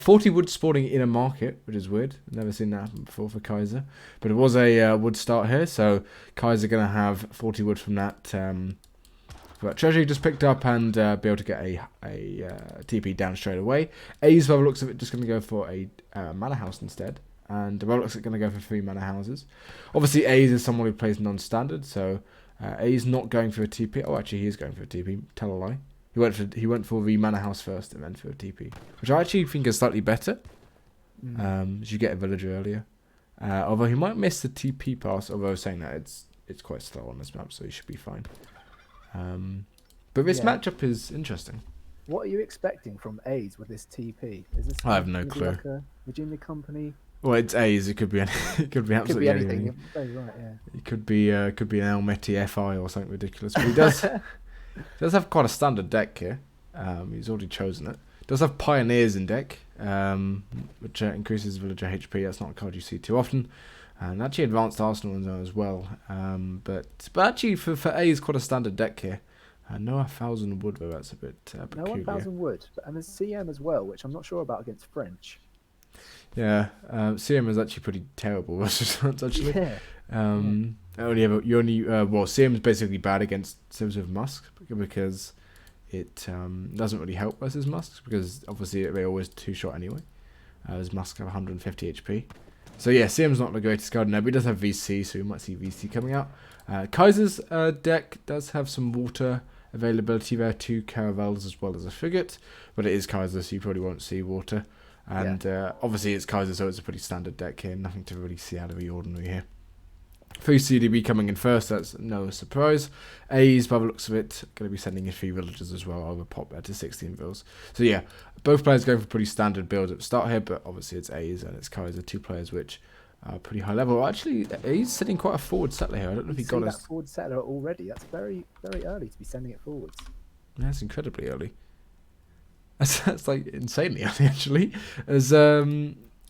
40 wood spawning in a market, which is weird. I've never seen that happen before for Kaiser. But it was a wood start here, so Kaiser going to have 40 wood from that treasure he just picked up and be able to get a TP down straight away. A's, by the looks of it, just going to go for a manor house instead. And by the looks of it, going to go for 3 manor houses. Obviously, A's is someone who plays non-standard, so A's not going for a TP. Oh, actually, he is going for a TP. Tell a lie. He went for the manor house first and then for a TP, which I actually think is slightly better. As you get a villager earlier. Although he might miss the TP pass, although saying that it's quite slow on this map, so he should be fine. But this matchup is interesting. What are you expecting from A's with this TP? Is this I have no clue. Like a Virginia company? Well, it's A's. It could be it could be absolutely anything. You're very right, yeah. It could be an Almeti FI or something ridiculous. But he does have quite a standard deck here. He's already chosen it. Does have Pioneers in deck, which increases villager HP. That's not a card you see too often. And actually Advanced Arsenal in there as well. But actually for A is quite a standard deck here. No 1,000 wood, though that's a bit peculiar. No 1,000 wood, and there's CM as well, which I'm not sure about against French. Yeah, CM is actually pretty terrible versus France, actually. Yeah. CM is basically bad against Civs with Musk because it doesn't really help versus Musks because obviously they always 2-shot anyway. As Musk have 150 HP. So yeah, CM's not the greatest card now, but he does have VC, so we might see VC coming out. Kaiser's deck does have some water availability there, 2 caravels as well as a frigate, but it is Kaiser, so you probably won't see water. And obviously it's Kaiser, so it's a pretty standard deck here, nothing to really see out of the ordinary here. 3 CDB coming in first, that's no surprise. A's, by the looks of it, going to be sending in 3 villagers as well. I'll pop that to 16 vills. So yeah, both players going for pretty standard builds at the start here, but obviously it's A's and it's Kaiser, 2 players which are pretty high level. Actually, A's sitting quite a forward settler here. I don't know if he got that forward settler already. That's very, very early to be sending it forwards. That's incredibly early. That's like insanely early, actually. As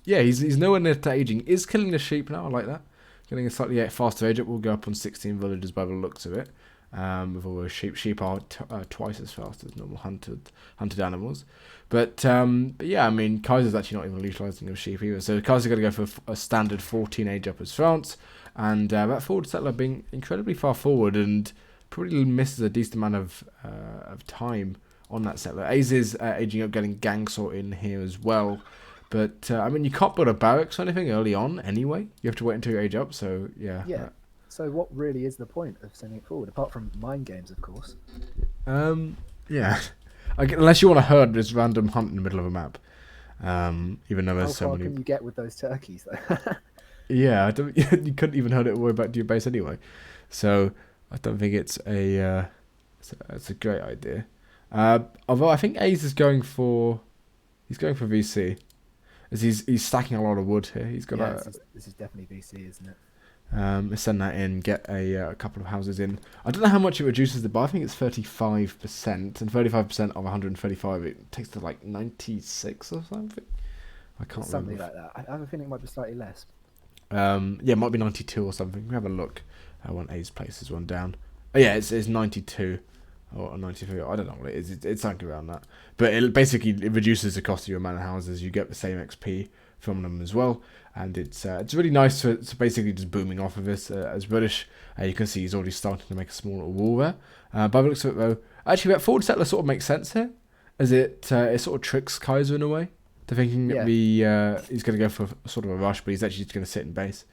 he's nowhere near to aging. Is killing the sheep now. I like that. Getting a slightly faster age up. We'll go up on 16 villagers by the looks of it. With all those sheep. Sheep are twice as fast as normal hunted animals. But yeah, I mean, Kaiser's actually not even utilising those sheep either. So Kaiser's going to go for a standard 14 age up as France. And that forward settler being incredibly far forward and probably misses a decent amount of time on that settler. A's is aging up, getting gang sort in here as well. But, I mean, you can't build a barracks or anything early on anyway. You have to wait until you age up, so, yeah. Yeah. So what really is the point of sending it forward, apart from mind games, of course? Yeah. Unless you want to herd this random hunt in the middle of a map. Even though there's so many... How far can you get with those turkeys, though? Yeah, you couldn't even herd it all the way back to your base anyway. So, I don't think it's a great idea. Although I think A's is going for... He's going for VC. As he's stacking a lot of wood here. He's got this is definitely VC, isn't it? Let's send that in, get a couple of houses in. I don't know how much it reduces the bar. I think it's 35%, and 35% of 135, it takes to like 96 or something. I can't remember. Something like that. I have a feeling it might be slightly less. Yeah, it might be 92 or something. We have a look. When A's places one down. Oh yeah, it's 92 or 93. I don't know what it is. It's something around that. But it reduces the cost of your manor houses. You get the same XP from them as well, and it's really nice to basically just booming off of this as British. You can see he's already starting to make a small little wall there. By the looks of it though, actually that forward settler sort of makes sense here, as it sort of tricks Kaiser in a way to thinking that he's going to go for sort of a rush, but he's actually just going to sit in base.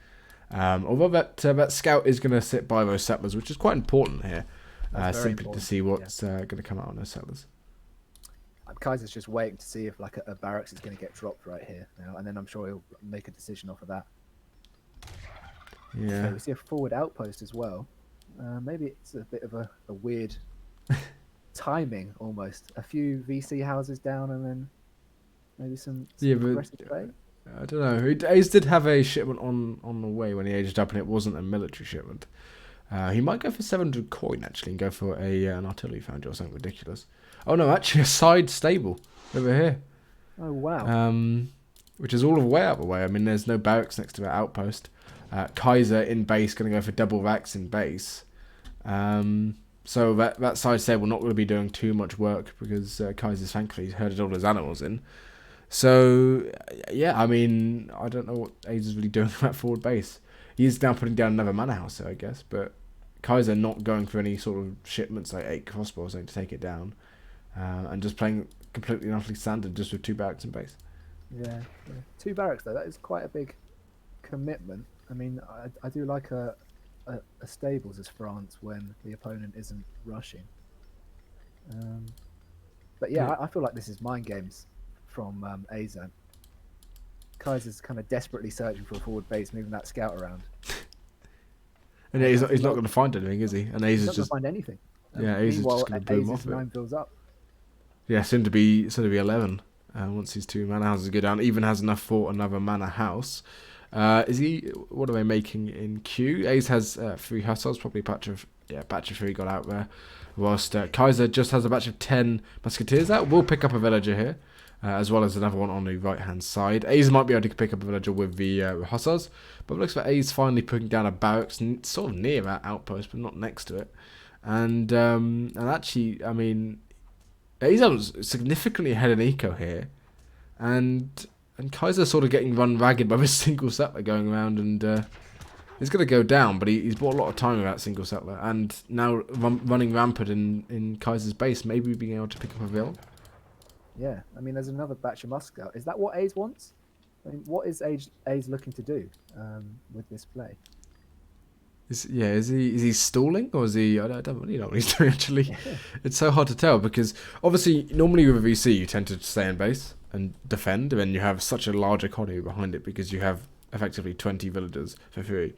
Although that scout is going to sit by those settlers, which is quite important here, simply important to see what's going to come out on those settlers. Kaiser's just waiting to see if like a barracks is going to get dropped right here now, and then I'm sure he'll make a decision off of that. Yeah. So we see a forward outpost as well. Maybe it's a bit of a weird timing almost. A few VC houses down, and then maybe some aggressive play. I don't know. Ace did have a shipment on the way when he aged up, and it wasn't a military shipment. He might go for 700 coin actually, and go for an artillery foundry or something ridiculous. Oh no, actually a side stable over here. Oh wow. Which is all the way out the way. I mean, there's no barracks next to that outpost. Kaiser in base, going to go for double racks in base. So that side stable not going to be doing too much work because Kaiser's thankfully herded all his animals in. So, yeah, I mean, I don't know what A's is really doing at forward base. He's now putting down another mana house, I guess, but Kaiser not going for any sort of shipments like 8 crossbows to take it down, and just playing completely and utterly standard just with 2 barracks in base. Yeah, yeah. 2 barracks though. That is quite a big commitment. I mean, I do like a stables as France when the opponent isn't rushing. But yeah, I feel like this is mind games from Aizamk. Kaiser's kind of desperately searching for a forward base, moving that scout around. And he's not going to find anything, is he? And A's is just find anything. Yeah, A's is just going to boom off it. 9 fills up. Yeah, soon to be 11. Once his 2 mana houses go down, even has enough for another mana house. Is he? What are they making in Q? A's has 3 hussars, probably batch of 3 got out there. Whilst Kaiser just has a batch of 10 musketeers out. We'll pick up a villager here, as well as another one on the right hand side. A's might be able to pick up a villager with the hussars, but it looks like A's finally putting down a barracks sort of near that outpost, but not next to it. And actually, I mean, A's significantly ahead in eco here, and Kaiser's sort of getting run ragged by this single settler going around, and he's going to go down, but he's bought a lot of time with that single settler, and now running rampant in Kaiser's base, maybe being able to pick up a villain. Yeah, I mean, there's another batch of musk out. Is that what A's wants? I mean, what is A's looking to do with this play? Is he stalling, or is he? I don't really know what he's doing actually. It's so hard to tell because obviously normally with a VC you tend to stay in base and defend, and then you have such a large economy behind it because you have effectively 20 villagers for free.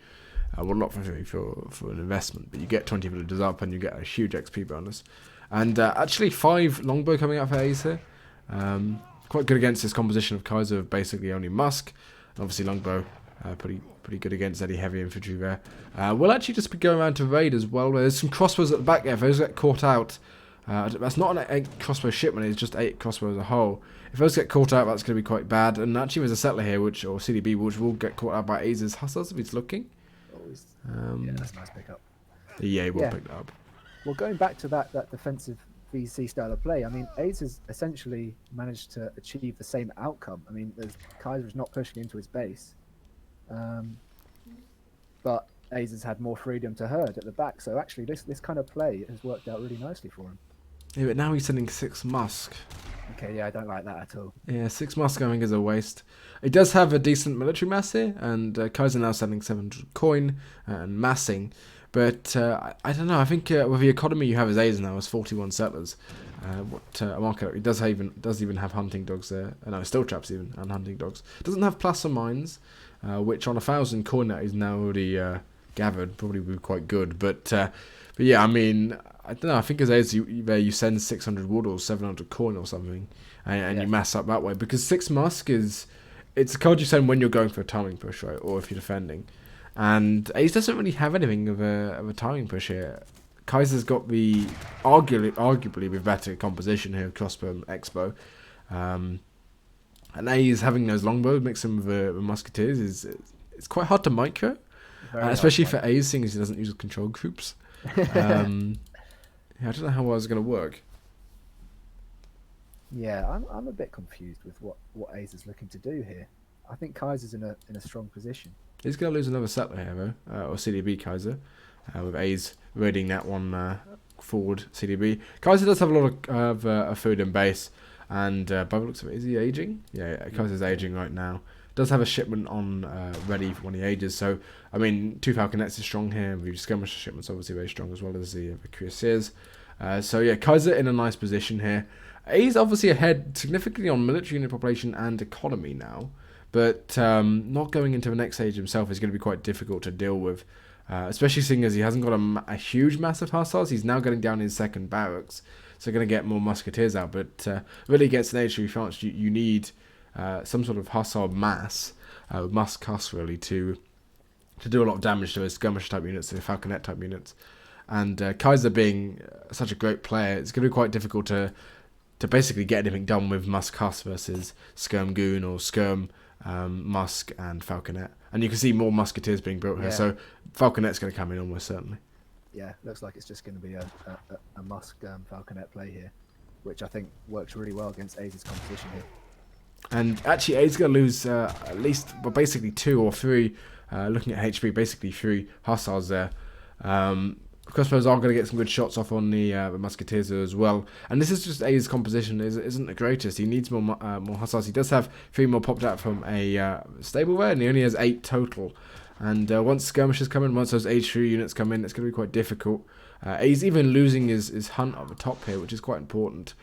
Well, not for free, for an investment, but you get 20 villagers up and you get a huge XP bonus. And actually 5 longbow coming out for A's here. Quite good against this composition of Kaiser of basically only musk. And obviously longbow pretty good against any heavy infantry there. We'll actually just be going around to raid as well. There's some crossbows at the back there. If those get caught out, that's not an 8 crossbow shipment, it's just 8 crossbows as a whole. If those get caught out, that's going to be quite bad. And actually there's a settler here, or CDB, which will get caught out by A's hussars if he's looking. Yeah, that's a nice pickup. Yeah, we'll pick that up. Well, going back to that defensive VC style of play, I mean, A's has essentially managed to achieve the same outcome. I mean, Kaiser's not pushing into his base, but A's has had more freedom to herd at the back. So actually, this kind of play has worked out really nicely for him. Yeah, but now he's sending 6 musk. Okay, yeah, I don't like that at all. Yeah, 6 musk going is a waste. It does have a decent military mass here, and Kaiser now sending 700 coin and massing. But I don't know. I think with the economy you have as A's now as 41 settlers. It does even have hunting dogs there. No, still traps even and hunting dogs. It doesn't have placer mines, which on 1,000 coin that is now already gathered probably would be quite good. But yeah, I mean, I don't know. I think as A's you send 600 wood or 700 coin or something, and you mass up that way because 6 musk it's a card you send when you're going for a timing push, right, or if you're defending. And Ace doesn't really have anything of a timing push here. Kaiser's got the arguably the better composition here of crossbow and expo. And Ace having those longbows mixed in with the musketeers it's quite hard to micro. Especially for Ace, seeing as he doesn't use control groups. I don't know how well it's going to work. Yeah, I'm a bit confused with what Ace is looking to do here. I think Kaiser's in a strong position. He's going to lose another settler here, though, or CDB Kaiser, with A's raiding that one forward CDB. Kaiser does have a lot of food in base, and by the looks of it, is he aging? Yeah, Kaiser's aging right now. Does have a shipment on ready for when he ages, so, I mean, 2 Falconets is strong here, the skirmisher shipment's obviously very strong as well as the cuirassiers. So yeah, Kaiser in a nice position here. He's obviously ahead significantly on military unit population and economy now. But not going into the next stage himself is going to be quite difficult to deal with, especially seeing as he hasn't got a huge mass of hussars. He's now getting down his second barracks, so going to get more musketeers out. But really gets an age through France, you need some sort of hussar mass, musk huss really, to do a lot of damage to his skirmish type units, the falconet type units. And Kaiser being such a great player, it's going to be quite difficult to basically get anything done with musk huss versus skirm goon or skirm musk and falconet, and you can see more musketeers being built here, so falconet's going to come in almost certainly. Yeah, looks like it's just going to be a musk falconet play here, which I think works really well against Ace's composition here. And actually, A's going to lose at least, well, basically 2 or 3, looking at HP, basically 3 hussars there. Crossbows are going to get some good shots off on the musketeers as well. And this is just A's composition isn't the greatest. He needs more hussars. He does have 3 more popped out from a stable there, and he only has 8 total. And once skirmishes come in, once those H3 units come in, it's going to be quite difficult. A's even losing his hunt at the top here, which is quite important.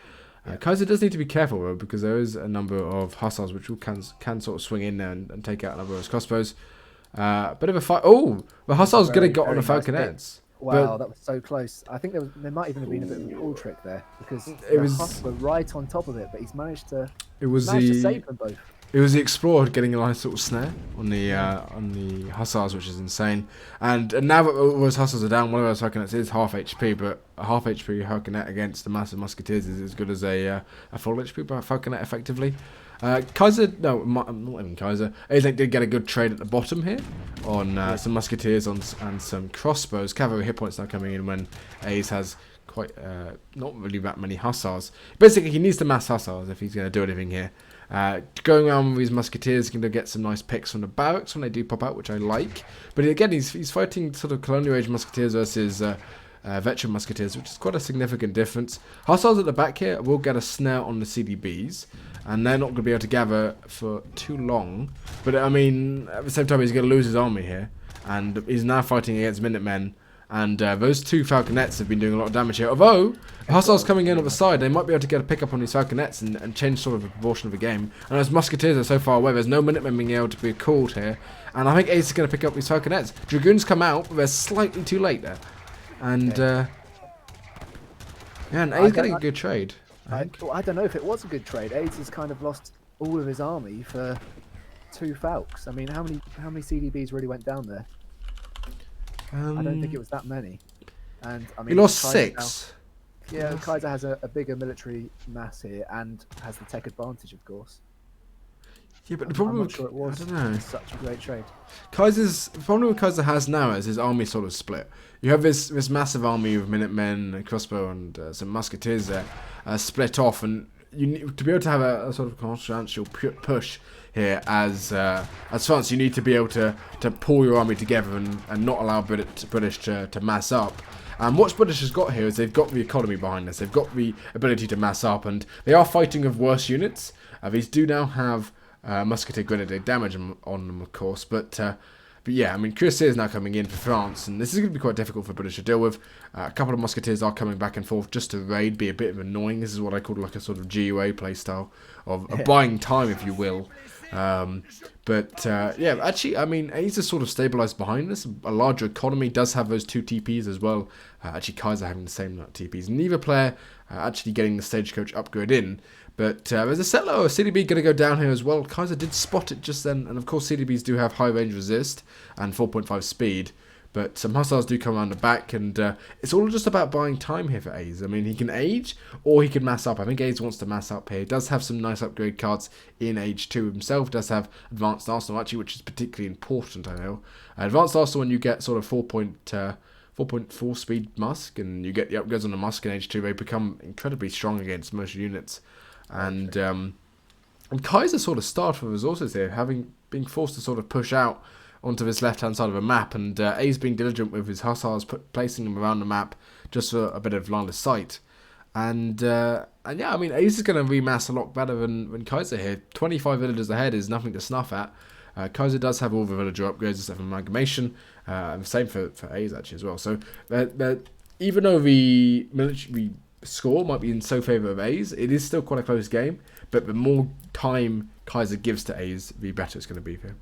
Kaiser does need to be careful though, because there is a number of hussars which can sort of swing in there and take out a number of those crossbows. Bit of a fight. Oh, the hussars going to get on the falconets. Wow, that was so close. I think there might even have been a bit of a pull trick there, because the Huss were right on top of it, but he's managed to save them both. It was the Explorer getting a nice sort of snare on the hussars, which is insane. And now that all those hussars are down, one of those falconets is half HP, but a half HP falconet against the massive musketeers is as good as a full HP falconet, effectively. Kaiser, no, not even Kaiser. Aizamk did get a good trade at the bottom here on some musketeers and some crossbows. Cavalry hit points now coming in when A's has quite not really that many hussars. Basically, he needs to mass hussars if he's going to do anything here. Going around with his musketeers, going to get some nice picks from the barracks when they do pop out, which I like. But again, he's fighting sort of colonial age musketeers versus veteran musketeers, which is quite a significant difference. Hussars at the back here will get a snare on the CDBs, and they're not going to be able to gather for too long. But I mean, at the same time, he's going to lose his army here, and he's now fighting against Minutemen. And those 2 falconets have been doing a lot of damage here. Although, hussars coming in on the side, they might be able to get a pick up on these falconets and change sort of the proportion of the game. And those musketeers are so far away, there's no Minutemen being able to be called here. And I think Ace is going to pick up these falconets. Dragoons come out, but they're slightly too late there. And, yeah, and Ace getting a good trade. I don't know if it was a good trade. Ace has kind of lost all of his army for 2 falcons. I mean, how many CDBs really went down there? I don't think it was that many. And I mean, he lost Kaiser 6. Yeah, Kaiser has a bigger military mass here and has the tech advantage, of course. Yeah, but the problem I'm not sure it was such a great trade. The problem with Kaiser has now is his army sort of split. You have this massive army of Minutemen, crossbow, and some musketeers there split off, and you need to be able to have a sort of consciential push here as France. You need to be able to pull your army together and not allow British to mass up. And what British has got here is they've got the economy behind this. They've got the ability to mass up, and they are fighting with worse units. These do now have musketeer grenadier damage on them, of course, but yeah, I mean, Cuirassiers is now coming in for France, and this is going to be quite difficult for British to deal with. A couple of musketeers are coming back and forth just to raid, be a bit annoying. This is what I call like a sort of GUA playstyle of buying time, if you will. Yeah, actually, I mean, A's is sort of stabilised behind this. A larger economy does have those 2 TPs as well. Actually, Kaiser having the same amount of TPs. Neither player actually getting the stagecoach upgrade in. But there's a settler or a CDB going to go down here as well. Kaiser did spot it just then. And of course, CDBs do have high range resist and 4.5 speed. But some hussars do come around the back. And it's all just about buying time here for A's. I mean, he can age or he can mass up. I think A's wants to mass up here. He does have some nice upgrade cards in age 2 himself. Does have advanced arsenal actually, which is particularly important, I know. Advanced arsenal when you get sort of 4.4 speed musk. And you get the upgrades on the musk in age 2. They become incredibly strong against most units. And Kaiser sort of starved for resources here, having been forced to sort of push out onto this left-hand side of the map, and A's being diligent with his hussars, placing them around the map just for a bit of line of sight. And yeah, I mean, A's is going to remass a lot better than Kaiser here. 25 villagers ahead is nothing to snuff at. Kaiser does have all the villager upgrades except for amalgamation, and the same for A's actually as well. So even though the military score might be in so favour of A's, it is still quite a close game, but the more time Kaiser gives to A's, the better it's going to be for him.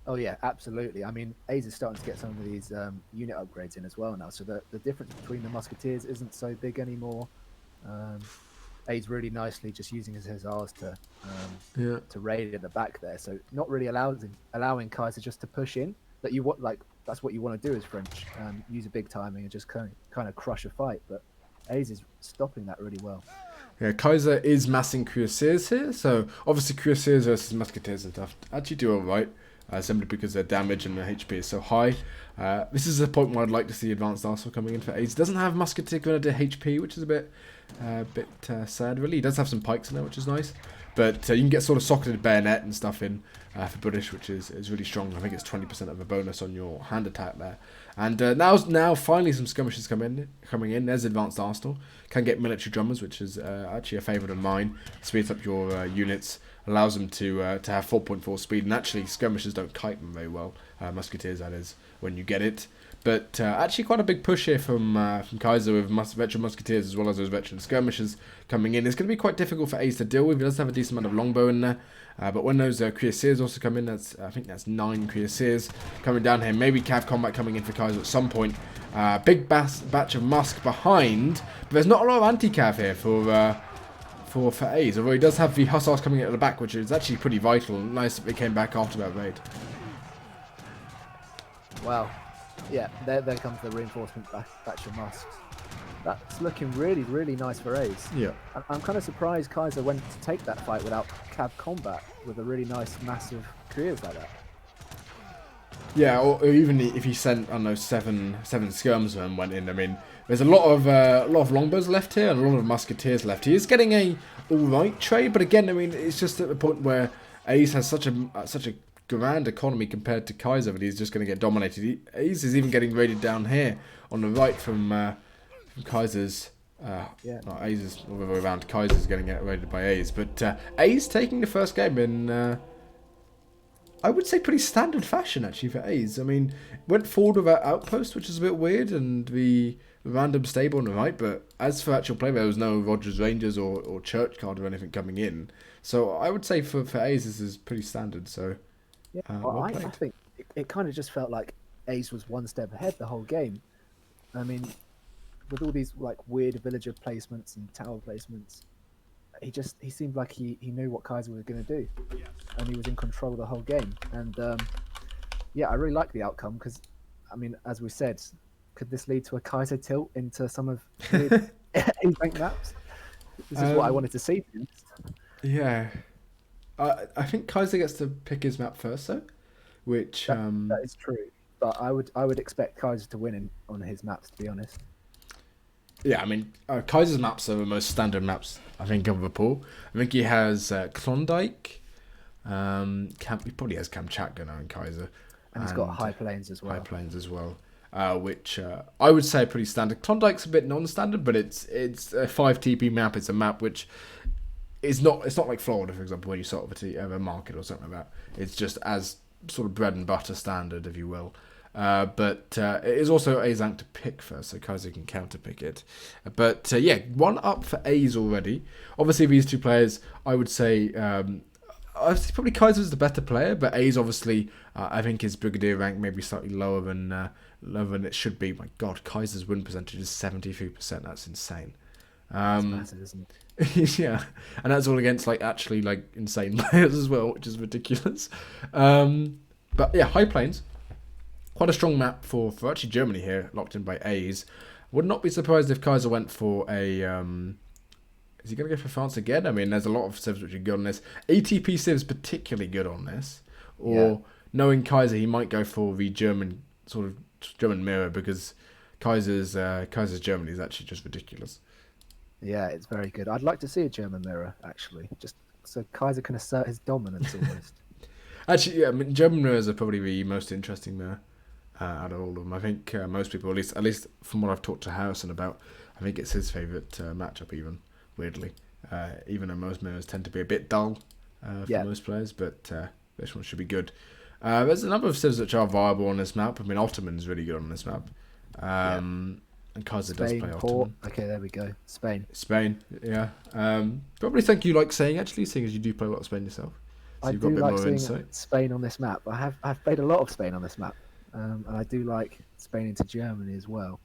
Oh yeah, absolutely. I mean, A's is starting to get some of these unit upgrades in as well now, so the difference between the musketeers isn't so big anymore. A's really nicely just using his hussars to raid at the back there, so not really allowing Kaiser just to push in. That's what you want to do as French, use a big timing and just kind of crush a fight, but A's is stopping that really well. Yeah, Kaiser is massing cuirassiers here, so obviously cuirassiers versus musketeers and stuff actually do alright. simply because their damage and their HP is so high. This is a point where I'd like to see Advanced Arsenal coming in for Ace. Doesn't have Musketeer Grenadier HP, which is a bit sad, really. He does have some pikes in there, which is nice. But you can get sort of socketed bayonet and stuff in for British, which is really strong. I think it's 20% of a bonus on your hand attack there. And now finally some skirmishes coming in. There's Advanced Arsenal. Can get military drummers, which is actually a favourite of mine. Speeds up your units, allows them to have 4.4 speed. And actually, skirmishers don't kite them very well. Musketeers, that is, when you get it. But actually quite a big push here from Kaiser with veteran Musketeers as well as those veteran skirmishers coming in. It's going to be quite difficult for Ace to deal with. He does have a decent amount of longbow in there. But when those cuirassiers also come in, I think that's 9 cuirassiers coming down here. Maybe cav combat coming in for Kaiser at some point. Big batch of Musk behind. But there's not a lot of anti-cav here for Ace. Although he does have the Hussars coming in at the back, which is actually pretty vital. Nice that they came back after that raid. Wow. Yeah, there comes the reinforcement batch of Musks. That's looking really, really nice for Ace. Yeah. I'm kind of surprised Kaiser went to take that fight without cav combat with a really nice, massive careers like that. Yeah, or even if he sent, I don't know, seven skirmsmen and went in. I mean, there's a lot of longbows left here and a lot of musketeers left. He is getting a alright trade, but again, I mean, it's just at the point where Ace has such a grand economy compared to Kaiser that he's just going to get dominated. Ace is even getting raided down here on the right from Kaiser's. Ace is all the way around. Kaiser's getting raided by Ace, but Ace taking the first game in. I would say pretty standard fashion actually for Ace. I mean, went forward with that outpost, which is a bit weird, and the random stable on the right. But as for actual play, there was no Rogers Rangers or Church card or anything coming in. So I would say for Ace this is pretty standard. So yeah, I think it kind of just felt like Ace was one step ahead the whole game. I mean, with all these like weird villager placements and tower placements, he seemed like he knew what Kaiser was going to do, and he was in control the whole game. And yeah, I really like the outcome because, I mean, as we said, could this lead to a Kaiser tilt into some of the Aizamk maps? This is what I wanted to see. Yeah, I think Kaiser gets to pick his map first, though, which that is true. But I would expect Kaiser to win on his maps, to be honest. Yeah, I mean, Kaiser's maps are the most standard maps, I think, of the pool. I think he has Klondike. He probably has Kamchatka now in Kaiser. And he's got High Plains as well. High Plains as well, which I would say are pretty standard. Klondike's a bit non-standard, but it's a 5 TP map. It's a map which is not. It's not like Florida, for example, where you sort of a market or something like that. It's just as sort of bread and butter standard, if you will. But it is also Aizamk to pick first, so Kaiser can counter pick it. But yeah, 1 up for A's already. Obviously, these two players, I would say, probably Kaiser's the better player, but A's obviously, I think his brigadier rank may be slightly lower than it should be. My God, Kaiser's win percentage is 73%. That's insane. That's massive, isn't it? Yeah, and that's all against actually insane players as well, which is ridiculous. But yeah, High Plains. Quite a strong map for actually Germany here, locked in by A's. Would not be surprised if Kaiser went for a... is he going to go for France again? I mean, there's a lot of civs which are good on this. ATP civs particularly good on this. Or knowing Kaiser, he might go for the German mirror because Kaiser's Germany is actually just ridiculous. Yeah, it's very good. I'd like to see a German mirror, actually, just so Kaiser can assert his dominance almost. Actually, yeah, I mean, German mirrors are probably the most interesting mirror. Out of all of them, I think most people, at least from what I've talked to Harrison about, I think it's his favourite matchup. Even weirdly, even though most mirrors tend to be a bit dull for most players, but this one should be good. There's a number of civs which are viable on this map. I mean, Ottoman's really good on this map, and Kaiser does play Ottoman. Okay, there we go. Spain, yeah. Probably think you like saying actually, seeing as you do play a lot of Spain yourself. So I do like seeing Spain on this map. I've played a lot of Spain on this map. And I do like Spain into Germany as well.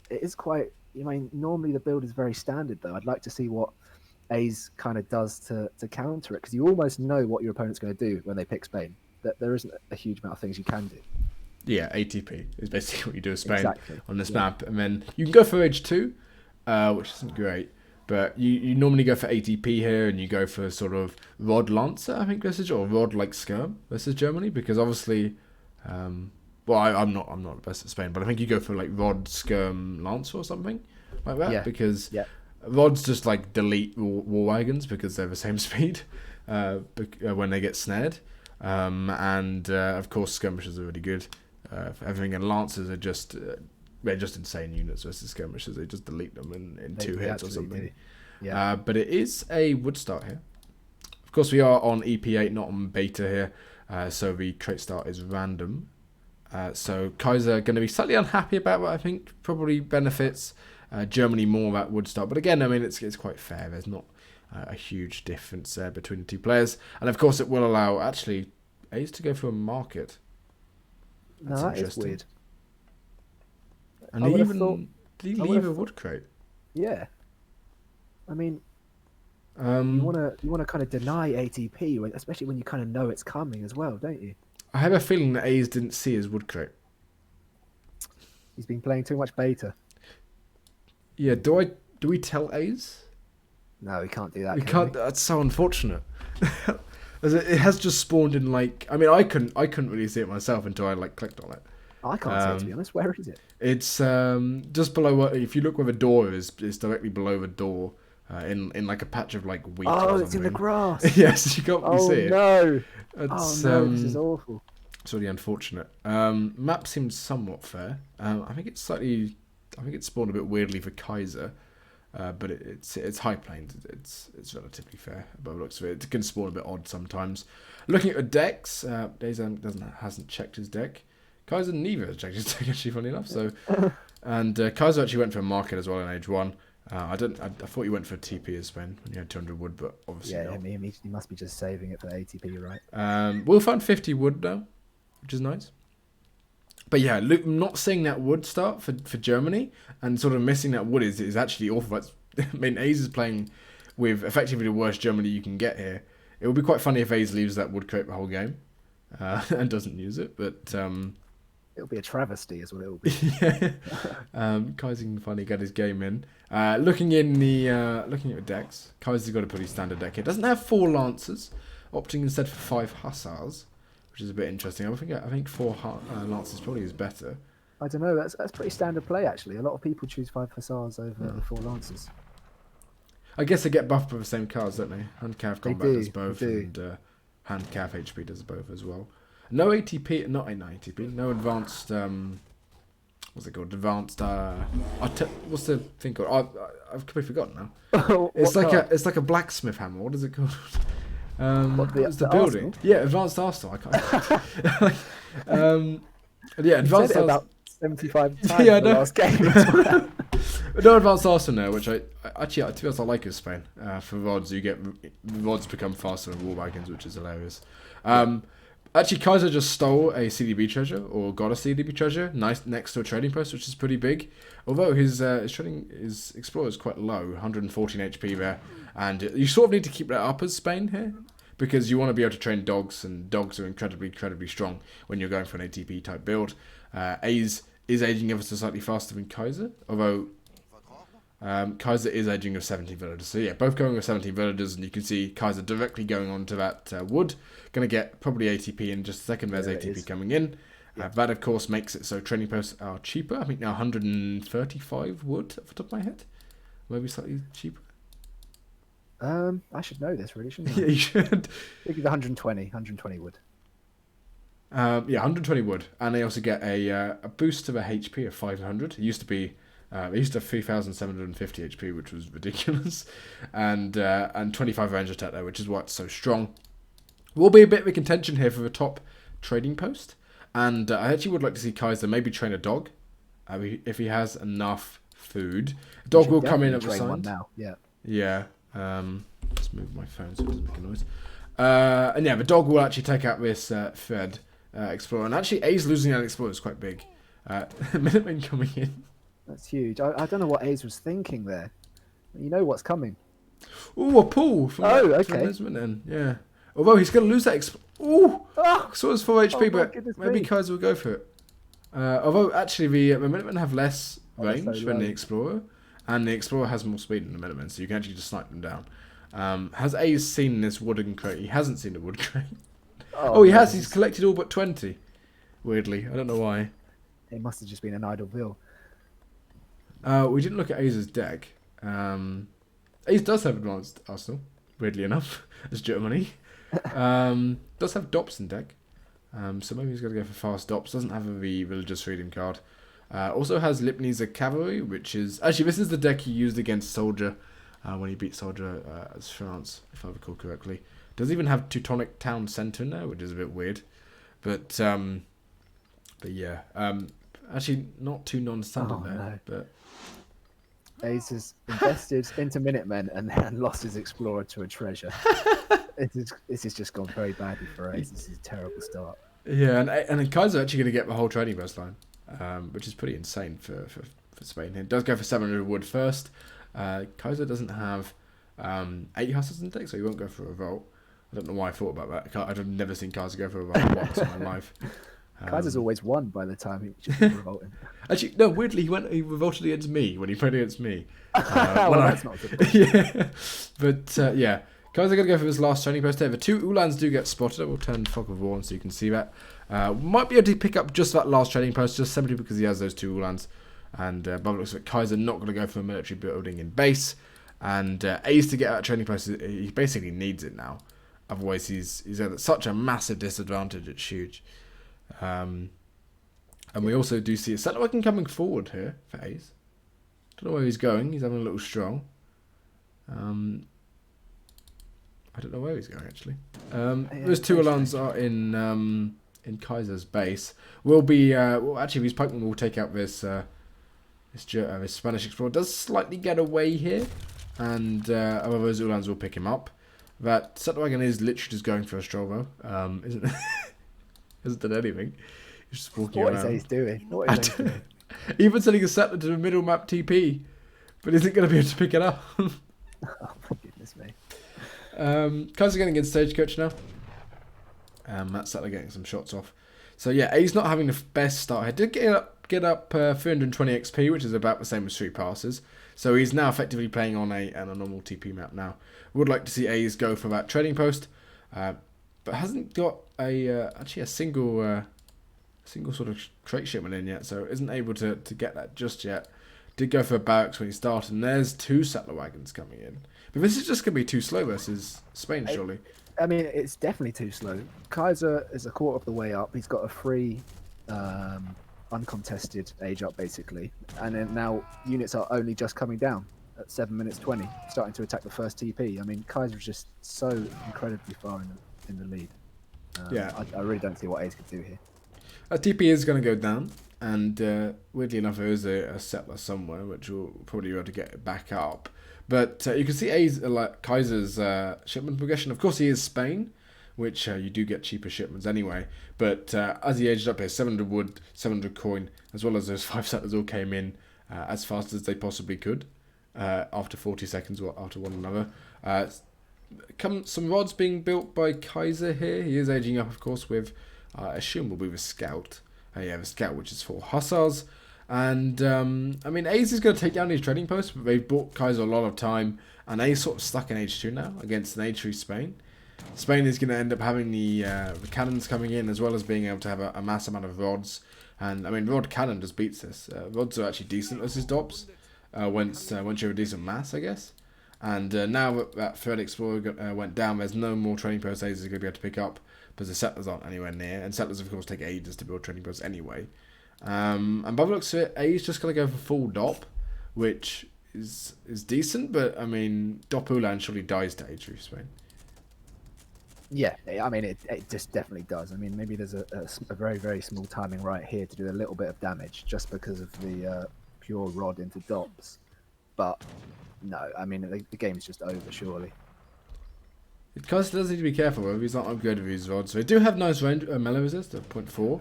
It is quite... I mean, normally the build is very standard, though. I'd like to see what A's kind of does to counter it, because you almost know what your opponent's going to do when they pick Spain. That there isn't a huge amount of things you can do. Yeah, ATP is basically what you do with Spain on this map. And then you can go for H2, which isn't great. But you normally go for ATP here, and you go for sort of Rod Lancer, I think versus, or Rod like Skirm versus Germany, because obviously, well, I'm not the best at Spain, but I think you go for like Rod Skirm Lancer or something like that, because Rods just like delete war wagons because they're the same speed when they get snared, and of course skirmishers are really good for everything, and Lancers are just they're just insane units versus skirmishers. They just delete them in 2 hits or something. Yeah. But it is a wood start here. Of course, we are on EP8, not on beta here. So the trait start is random. So Kaiser going to be slightly unhappy about what I think probably benefits Germany more that wood start. But again, I mean, it's quite fair. There's not a huge difference there between the two players. And of course, it will allow actually Ace to go for a market. That's that is weird. And did he leave a wood crate? Yeah. I mean, you want to kind of deny ATP, especially when you kind of know it's coming as well, don't you? I have a feeling that Ace didn't see his wood crate. He's been playing too much beta. Yeah. Do we tell Ace? No, we can't do that. We can't. That's so unfortunate. It has just spawned in like. I mean, I couldn't really see it myself until I like clicked on it. I can't see it, to be honest. Where is it? It's just below. If you look where the door is, it's directly below the door, in like a patch of like wheat. Oh, it's in the grass. Yes, you can't really see it. No. It's, this is awful. It's really unfortunate. Map seems somewhat fair. I think it's spawned a bit weirdly for Kaiser, but it's high plains. It's relatively fair by the looks of it. It can spawn a bit odd sometimes. Looking at the decks, Aizamk hasn't checked his deck. Kaiser neither has checked his deck, actually, funny enough. So, and Kaiser actually went for a market as well in Age 1. I thought you went for TP as Spain when you had 200 wood, but obviously not. Yeah, he must be just saving it for ATP, right? We'll find 50 wood now, which is nice. But yeah, not seeing that wood start for Germany and sort of missing that wood is actually awful. I mean, Ace is playing with effectively the worst Germany you can get here. It would be quite funny if Ace leaves that wood crate the whole game and doesn't use it, but it'll be a travesty, is what it will be. Yeah. Kaiser can finally get his game in. Looking at the decks, Kaiser's got a pretty standard deck here. Doesn't have 4 Lancers, opting instead for 5 Hussars, which is a bit interesting. I think 4 Lancers probably is better. I don't know. That's pretty standard play, actually. A lot of people choose 5 Hussars over 4 Lancers. I guess they get buffed by the same cards, don't they? Hand-Cav Combat does both, and Hand-Cav HP does both as well. No ATP, not ATP, no advanced, what's it called? Advanced, what's the thing called? I've completely forgotten now. It's like a blacksmith hammer. What is it called? What's the building? Arsenal? Yeah, Advanced Arsenal. I can't. Yeah, Advanced Arsenal. About 75 times in the last game as well. No Advanced Arsenal now, which I actually, to be honest, I like in Spain. For rods, rods become faster than war wagons, which is hilarious. Actually, Kaiser just stole a CDB treasure, or got a CDB treasure, next to a trading post, which is pretty big. Although his explorer is quite low, 114 HP there, and you sort of need to keep that up as Spain here, because you want to be able to train dogs, and dogs are incredibly strong when you're going for an ATP type build. Ace is aging ever so slightly faster than Kaiser, although Kaiser is edging with 17 villagers. So yeah, both going with 17 villagers, and you can see Kaiser directly going onto that wood. Going to get probably ATP in just a second. There's ATP coming in. That, of course, makes it so trading posts are cheaper. I think now 135 wood off the top of my head. Maybe slightly cheaper. I should know this, really, shouldn't I? Yeah, you should. I think it's 120 wood. Yeah, 120 wood. And they also get a boost to the HP of 500. It used to be... they used to have 3,750 HP, which was ridiculous, and 25 range attack there, which is why it's so strong. Will be a bit of a contention here for the top trading post, and I actually would like to see Kaiser maybe train a dog, if he has enough food. Dog will come in at the side. Now. Yeah. Yeah. Let's move my phone so it doesn't make a noise. And yeah, the dog will actually take out this thread explorer, and actually Ace losing that explorer is quite big. Minutemen coming in. That's huge. I don't know what Ace was thinking there. You know what's coming. Ooh, a pull. Okay. Yeah. Although he's going to lose that. So it's 4 HP, but maybe Kaiser will go for it. Although actually the Minutemen have less range than the Explorer, And the Explorer has more speed than the Minutemen, so you can actually just snipe them down. Has A's seen this wooden crate? He hasn't seen the wood crate. Oh, he has. He's collected all but 20. Weirdly. I don't know why. It must have just been an idle bill. We didn't look at A's deck. A's does have advanced arsenal, weirdly enough, as Germany. Does have Dops in deck. So maybe he's going to go for fast Dops. Doesn't have the Religious Freedom card. Also has Lipnese Cavalry, which is... Actually, this is the deck he used against Soldier when he beat Soldier as France, if I recall correctly. Does even have Teutonic Town Centre in there, which is a bit weird. But yeah. Actually, not too non-standard there. No. But Ace has invested into Minutemen and then lost his Explorer to a treasure. This has just gone very badly for Ace. This is a terrible start. Yeah, and then Kaiser actually going to get the whole trading post line, which is pretty insane for Spain. It does go for 700 wood first. Kaiser doesn't have 8 hustles in deck, so he won't go for a revolt. I don't know why I thought about that. I've never seen Kaiser go for a revolt once in my life. Kaiser's always won by the time he should be revolting. Actually, no, weirdly, he revolted against me when he played against me. Well, that's not good. Yeah, but yeah. Kaiser going to go for his last training post there. The 2 Ulans do get spotted. I will turn Fog of War on so you can see that. Might be able to pick up just that last training post, just simply because he has those 2 Ulans. And by the looks of it, Kaiser not going to go for a military building in base. And Ace to get out of training post, he basically needs it now. Otherwise, he's at such a massive disadvantage. It's huge. And we also do see a settler wagon coming forward here for Ace. Don't know where he's going. He's having a little stroll. I don't know where he's going actually. Those 2 Ulans are in Kaiser's base. We'll be well, actually these Pikemen will take out this Spanish Explorer. Does slightly get away here, and other those Ulans will pick him up. That settler wagon is literally just going for a stroll though. Isn't hasn't done anything. He's just walking around. What is Ace doing? What is Ace doing? Even sending a settler to the middle map TP, but isn't going to be able to pick it up. Oh my goodness me. Kaiser getting in Stagecoach now. Matt Settler getting some shots off. So yeah, A's not having the best start. He did get up 320 XP, which is about the same as 3 passes. So he's now effectively playing on a normal TP map now. Would like to see A's go for that trading post, but hasn't got actually a single sort of crate shipment in yet, so isn't able to get that just yet. Did go for barracks when he started, and there's 2 settler wagons coming in. But this is just going to be too slow versus Spain, surely. I mean, it's definitely too slow. Kaiser is a quarter of the way up. He's got a free, uncontested age up, basically. And then now units are only just coming down at 7 minutes 20, starting to attack the first TP. I mean, Kaiser is just so incredibly far in the lead. Yeah. I really don't see what Ace could do here. TP is going to go down, and weirdly enough, there is a settler somewhere, which will probably be able to get back up. But you can see Kaiser's shipment progression. Of course, he is Spain, which you do get cheaper shipments anyway. But as he aged up here, 700 wood, 700 coin, as well as those 5 settlers all came in as fast as they possibly could after 40 seconds after one another. Some rods being built by Kaiser here. He is aging up, of course, with, I assume will be the Scout. The Scout, which is for Hussars. And, I mean, Ace is going to take down these trading posts, but they've bought Kaiser a lot of time, and Ace sort of stuck in H2 now against an H3 Spain. Spain is going to end up having the cannons coming in, as well as being able to have a mass amount of rods. And, I mean, rod cannon just beats this. Rods are actually decent versus Dops, once you have a decent mass, I guess. And now that Third Explorer went down, there's no more trading posts Ace is going to be able to pick up, because the settlers aren't anywhere near, and settlers, of course, take ages to build trading posts anyway. And by the looks of it, A's just going to go for full Dop, which is decent, but I mean, Dop Ulan surely dies to H3 Spain. Yeah, I mean, it just definitely does. I mean, maybe there's a very, very small timing right here to do a little bit of damage just because of the pure rod into Dops. But no, I mean, the game's just over, surely. It does need to be careful though, he's not upgraded with his rods. So they do have nice range, melee resist at 0.4.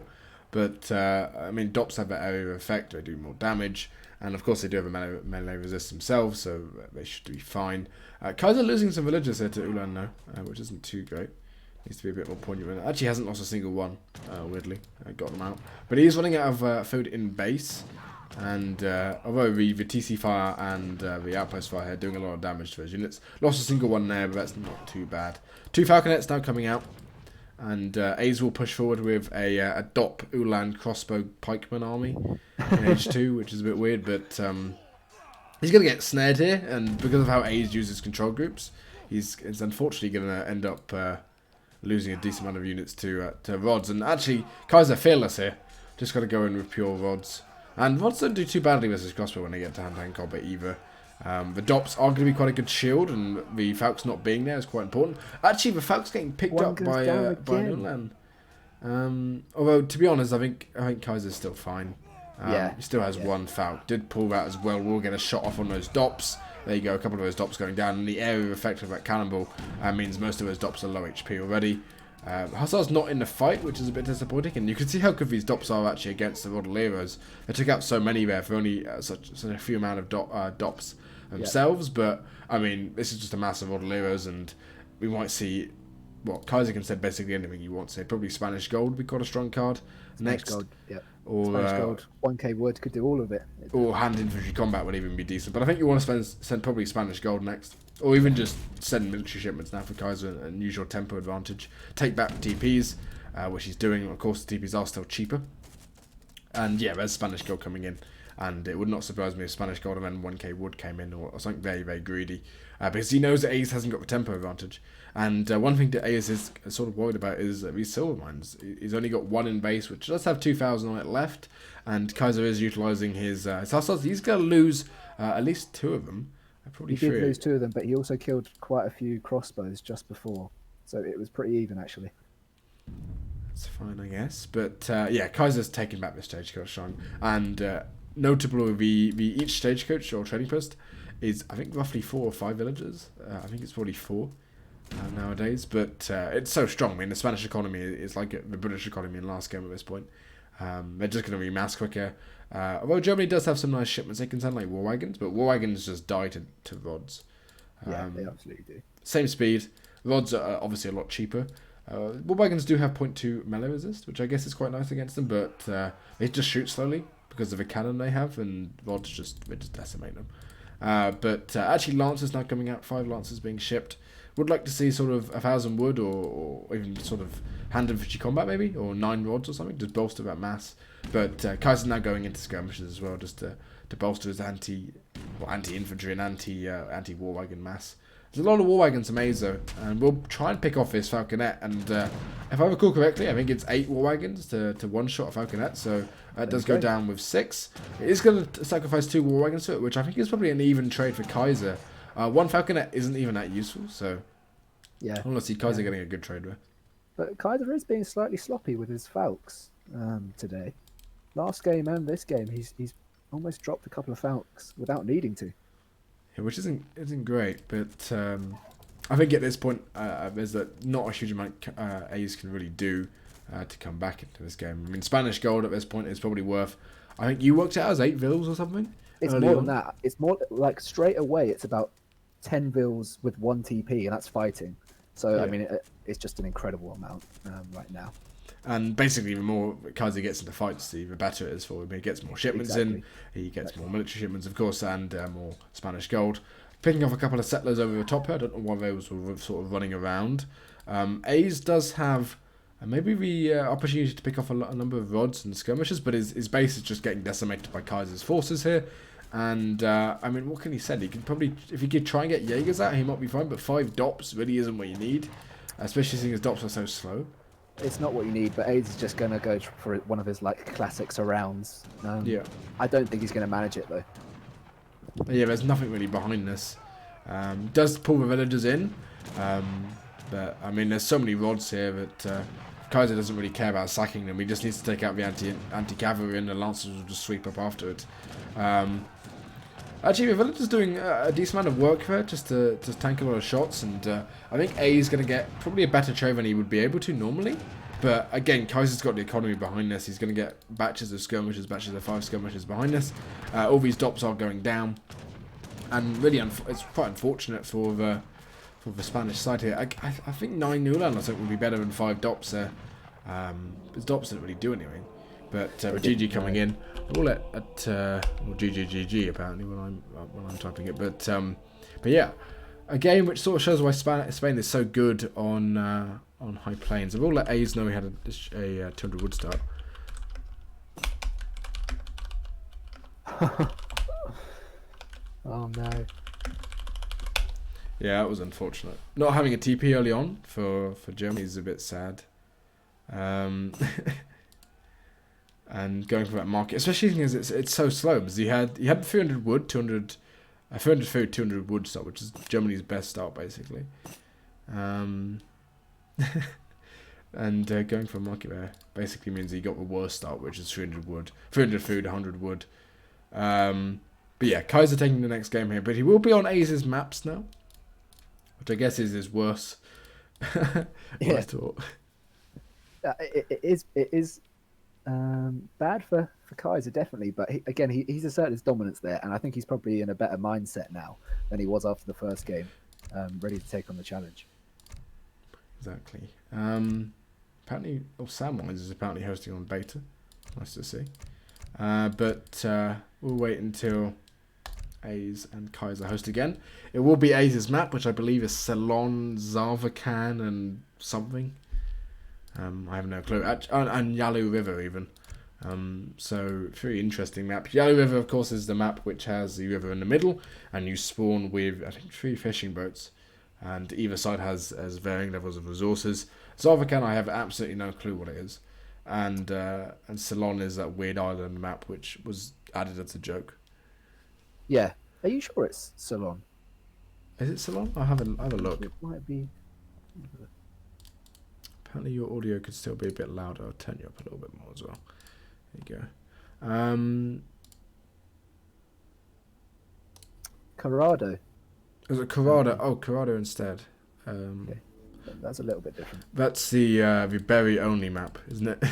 But, I mean, Dops have that area of effect, they do more damage, and of course they do have a melee resist themselves, so they should be fine. Kaiser losing some villagers here to Ulan now, which isn't too great. Needs to be a bit more poignant. Actually hasn't lost a single one, weirdly. Got them out. But he is running out of food in base, And although the TC fire and the outpost fire here doing a lot of damage to his units, lost a single one there, but that's not too bad. 2 falconets now coming out, and A's will push forward with a DOP Ulan crossbow pikeman army in H2, which is a bit weird, but he's going to get snared here, and because of how A's uses control groups, he's unfortunately going to end up losing a decent amount of units to rods. And actually, Kaiser fearless here, just got to go in with pure rods. And rods don't do too badly versus crossbow when they get to hand-to-hand combat either. The DOPs are going to be quite a good shield, and the Falc's not being there is quite important. Actually, the Falc's getting picked up by Nuland. Although, to be honest, I think Kaiser's still fine. He still has one Falc. Did pull that as well. We'll get a shot off on those DOPs. There you go, a couple of those DOPs going down. And the area effect of that cannonball means most of those DOPs are low HP already. Hussar's not in the fight, which is a bit disappointing, and you can see how good these DOPs are actually against the Rodoleros. They took out so many there for only such a few amount of DOPs themselves, but I mean, this is just a massive Rodoleros, and we might see, Kaiser can say basically anything you want to say. Probably Spanish Gold would be quite a strong card. Spanish Gold, or Spanish Gold, 1k wood could do all of it. Or hand infantry combat would even be decent, but I think you want to send probably Spanish Gold next. Or even just send military shipments now for Kaiser and use your tempo advantage. Take back TPs, which he's doing. Of course, the TPs are still cheaper. And yeah, there's Spanish Gold coming in. And it would not surprise me if Spanish Gold and then 1k wood came in, or something very, very greedy. Because he knows that Ace hasn't got the tempo advantage. And one thing that Ace is sort of worried about is these silver mines. He's only got 1 in base, which does have 2,000 on it left. And Kaiser is utilising his hussars. He's going to lose at least 2 of them. He did lose 2 of them, but he also killed quite a few crossbows just before. So it was pretty even, actually. That's fine, I guess. But yeah, Kaiser's taking back the stagecoach, Sean. And notable will be each stagecoach or trading post is, I think, roughly 4 or 5 villages. I think it's probably 4 nowadays. But it's so strong. I mean, the Spanish economy is like the British economy in last game at this point. They're just going to remass quicker. Although Germany does have some nice shipments, they can send like war wagons, but war wagons just die to rods. Yeah, they absolutely do. Same speed. Rods are obviously a lot cheaper. War wagons do have 0.2 melee resist, which I guess is quite nice against them, but they just shoot slowly because of the cannon they have, and rods just decimate them. But actually, Lancers now coming out, 5 Lancers being shipped. Would like to see sort of 1,000 wood or even sort of hand infantry combat maybe, or 9 rods or something to bolster that mass. But Kaiser's now going into skirmishes as well, just to bolster his anti-infantry and anti-war wagon mass. There's a lot of war wagons in Maze though, and we'll try and pick off this falconet. And if I recall correctly, I think it's 8 war wagons to one-shot a falconet, so it does go down with 6. It is going to sacrifice 2 war wagons to it, which I think is probably an even trade for Kaiser. 1 falconet isn't even that useful, so yeah, I want to see Kaiser getting a good trade with. But Kaiser is being slightly sloppy with his Falcs today. Last game and this game, he's almost dropped a couple of Falcs without needing to. Yeah, which isn't great, but I think at this point there's not a huge amount A's can really do to come back into this game. I mean, Spanish Gold at this point is probably worth, I think you worked it out as 8 vills or something? It's more than that. It's more like straight away it's about 10 vills with 1 TP, and that's fighting. So, yeah. I mean, it's just an incredible amount right now. And basically, the more Kaiser gets into fights, the better it is for him. He gets more shipments in, he gets more military shipments, of course, and more Spanish Gold. Picking off a couple of settlers over the top here. I don't know why they were sort of running around. A's does have maybe the opportunity to pick off a number of rods and skirmishes, but his base is just getting decimated by Kaiser's forces here. And, I mean, what can he send? He can probably, if he could try and get Jaegers out, he might be fine, but 5 DOPs really isn't what you need, especially seeing his DOPs are so slow. It's not what you need, but A's is just going to go for one of his, like, classic surrounds. Yeah. I don't think he's going to manage it, though. Yeah, there's nothing really behind this. Does pull the villagers in, but, I mean, there's so many rods here that Kaiser doesn't really care about sacking them. He just needs to take out the anti-cavalry, and the Lancers will just sweep up after it. Actually, the villager's doing a decent amount of work there, just to tank a lot of shots, and I think A is going to get probably a better trade than he would be able to normally. But again, Kaiser's got the economy behind this. He's going to get batches of skirmishes, batches of 5 skirmishes behind this. All these DOPs are going down, and really, it's quite unfortunate for the Spanish side here. I think 9 Nuland I think would be better than 5 DOPs there. His DOPs didn't really do anything. But with GG coming in, we'll let GGGG apparently when I'm typing it. But yeah, a game which sort of shows why Spain is so good on high plains. I will let A's know we had a 200 wood start. Oh no. Yeah, that was unfortunate. Not having a TP early on for Germany is a bit sad. And going for that market, especially because it's so slow, because you had 300 wood, 300 food, 200 wood start, which is Germany's best start basically. And going for a market there basically means he got the worst start, which is 300 wood, 300 food, 100 wood. But yeah, Kaiser taking the next game here, but he will be on A's maps now, which I guess is worse. Yeah. I thought. It is bad for Kaiser, definitely, but he's asserted his dominance there, and I think he's probably in a better mindset now than he was after the first game, ready to take on the challenge. Exactly. Apparently, Samwise is apparently hosting on beta. Nice to see. But we'll wait until A's and Kaiser host again. It will be A's map, which I believe is Ceylon, Zavkhan, and something. I have no clue. And Yalu River even. So very interesting map. Yalu River, of course, is the map which has the river in the middle, and you spawn with I think 3 fishing boats, and either side has varying levels of resources. Zavkhan, I have absolutely no clue what it is, and Ceylon is that weird island map which was added as a joke. Yeah, are you sure it's Ceylon? Is it Ceylon? I'll have a look. It might be. Apparently your audio could still be a bit louder. I'll turn you up a little bit more as well. There you go. Corrado. Is it Corrado? Oh, Corrado instead. Okay. That's a little bit different. That's the berry only map, isn't it?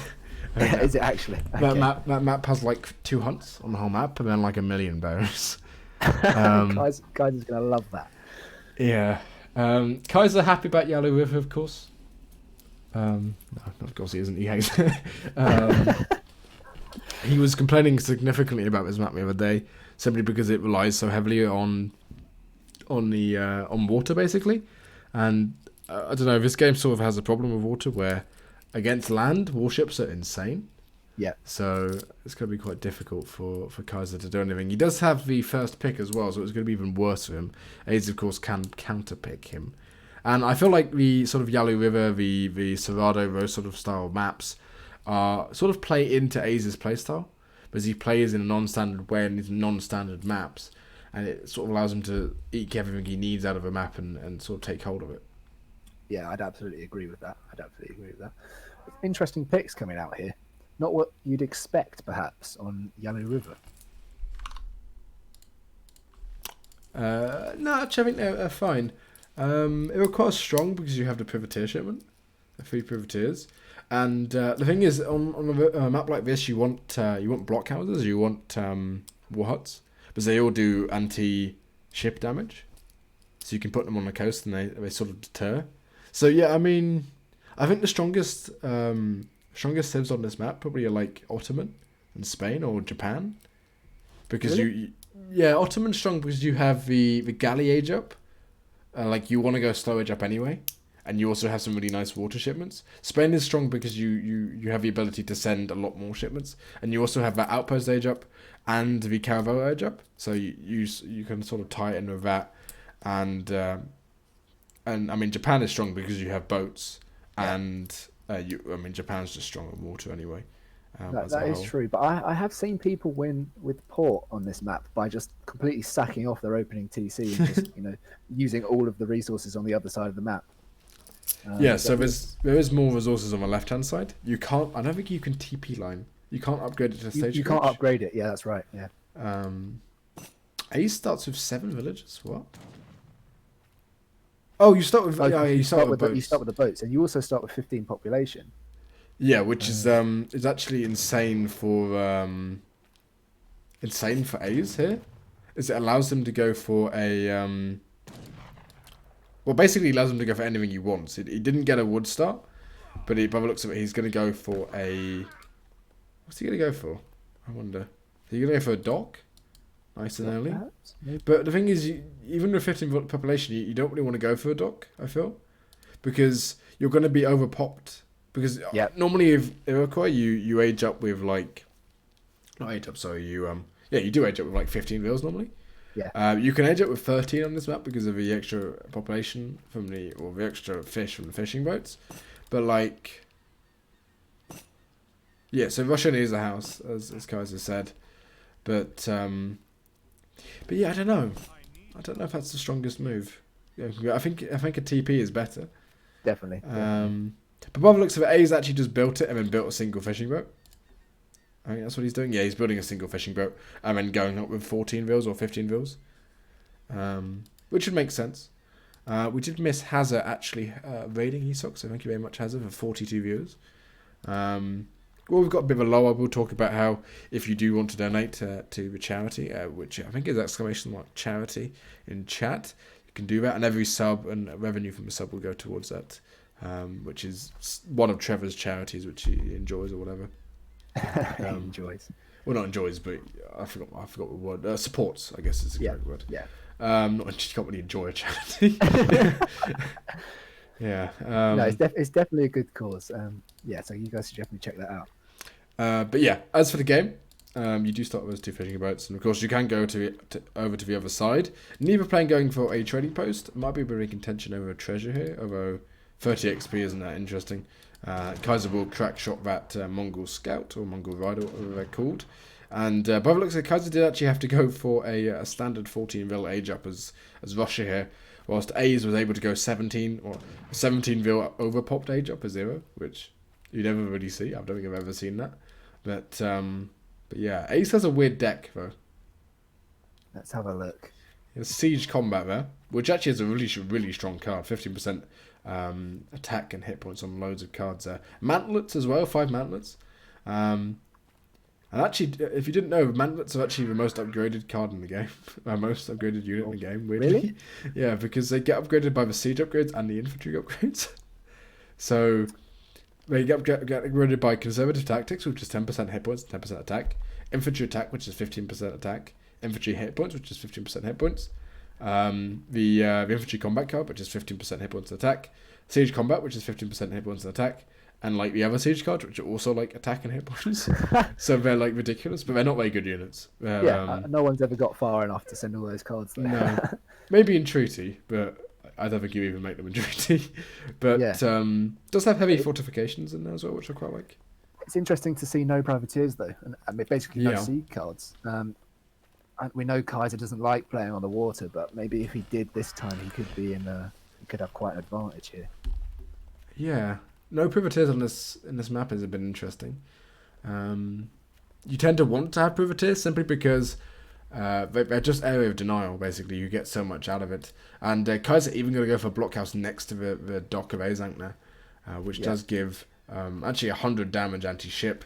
Is it actually? Okay. That map has like 2 hunts on the whole map, and then like 1 million berries. Kaiser's gonna love that. Yeah. Kaiser happy about Yellow River, of course. No, of course he isn't. He hates it. He was complaining significantly about this map the other day, simply because it relies so heavily on water, basically. And I don't know, this game sort of has a problem with water where against land, warships are insane. Yeah. So it's going to be quite difficult for Kaiser to do anything. He does have the first pick as well, so it's going to be even worse for him. Aids, of course, can counter-pick him. And I feel like the sort of Yalu River, the Cerrado, those sort of style maps sort of play into Aze's playstyle, because he plays in a non-standard way and these non-standard maps, and it sort of allows him to eke everything he needs out of a map and sort of take hold of it. Yeah, I'd absolutely agree with that. Interesting picks coming out here. Not what you'd expect, perhaps, on Yalu River. No, actually, I think they're fine. It requires strong because you have the privateer shipment, the 3 privateers, and the thing is, on a map like this, you want block houses, you want war huts, because they all do anti-ship damage, so you can put them on the coast and they sort of deter. So yeah, I mean, I think the strongest civs on this map probably are like Ottoman and Spain or Japan, because really? Ottoman's strong because you have the galley age up. Like you want to go slow age up anyway, and you also have some really nice water shipments. Spain is strong because you have the ability to send a lot more shipments, and you also have that outpost age up and the caravel age up, so you can sort of tie it in with that. And I mean, Japan is strong because you have boats, and Japan's just strong on water anyway. That is true, but I have seen people win with port on this map by just completely sacking off their opening TC and just using all of the resources on the other side of the map. So there is more resources on the left hand side. You can't. I don't think you can TP line. You can't upgrade it to stage. You can't upgrade it. Yeah, that's right. Yeah. Ace starts with 7 villages. What? Oh, you start with you start with boats. You start with the boats, and you also start with 15 population. Yeah, which is actually insane for A's here. Is it allows them to go for a well, basically allows him to go for anything he wants. He didn't get a wood start, but by the looks of it, he's going to go for a What's he going to go for? I wonder. Are you going to go for a dock? Nice and early. Perhaps, maybe. But the thing is, even with 15 population, you don't really want to go for a dock, I feel. Because you're going to be overpopped. Because normally if Iroquois, you age up with like... Not age up, sorry. You do age up with like 15 vills normally. Yeah. You can age up with 13 on this map because of the extra population or the extra fish from the fishing boats. But like... Yeah, so Russia needs a house, as Kaiser said. But yeah, I don't know. I don't know if that's the strongest move. Yeah, I think a TP is better. Definitely. But by the looks of it, A's actually just built it and then built a single fishing boat. I think that's what he's doing. Yeah, he's building a single fishing boat and then going up with 14 vills or 15 vills. Which would make sense. We did miss Hazza actually raiding ESOC, so thank you very much, Hazza, for 42 viewers. Well, we've got a bit of a lower. We'll talk about how if you do want to donate to the charity, which I think is ! Charity in chat, you can do that, and every sub and revenue from a sub will go towards that, which is one of Trevor's charities, which he enjoys or whatever. Enjoys. Well, not enjoys, but I forgot the word. Supports, I guess is the correct word. Yeah. You can't really enjoy a charity. Yeah. No, it's definitely a good cause. Yeah, so you guys should definitely check that out. But yeah, as for the game, you do start with those two fishing boats, and of course you can go over to the other side. Neither plane going for a trading post. Might be a bit of contention over a treasure here, although 30 XP isn't that interesting. Kaiser will crack shot that Mongol scout or Mongol rider, whatever they're called. And by the looks of it, Kaiser did actually have to go for a standard 14 vil age up as Russia here, whilst A's was able to go 17 vil overpopped age up as 0, which you never really see. I don't think I've ever seen that. But yeah, Ace has a weird deck though. Let's have a look. There's Siege Combat there, which actually is a really strong card. 15% attack and hit points on loads of cards there. Mantlets as well, 5 mantlets. And actually, if you didn't know, mantlets are actually the most upgraded card in the game. Most upgraded unit in the game, weirdly. Really? Yeah, because they get upgraded by the siege upgrades and the infantry upgrades. So they get upgraded by conservative tactics, which is 10% hit points, 10% attack. Infantry attack, which is 15% attack. Infantry hit points, which is 15% hit points. The infantry combat card, which is 15% hit points and attack. Siege combat, which is 15% hit points and attack. And like the other siege cards, which are also like attack and hit points. So they're like ridiculous, but they're not very good units. No one's ever got far enough to send all those cards there. No, maybe in treaty, but I don't think you even make them in treaty. But does have heavy fortifications in there as well, which I quite like. It's interesting to see no privateers though, and basically no sea cards. And we know Kaiser doesn't like playing on the water, but maybe if he did this time, he could have quite an advantage here. Yeah. No privateers in this map has been interesting. You tend to want to have privateers simply because they're just area of denial, basically. You get so much out of it. And Kaiser even going to go for a blockhouse next to the dock of Aizamk now, which does give actually 100 damage anti-ship.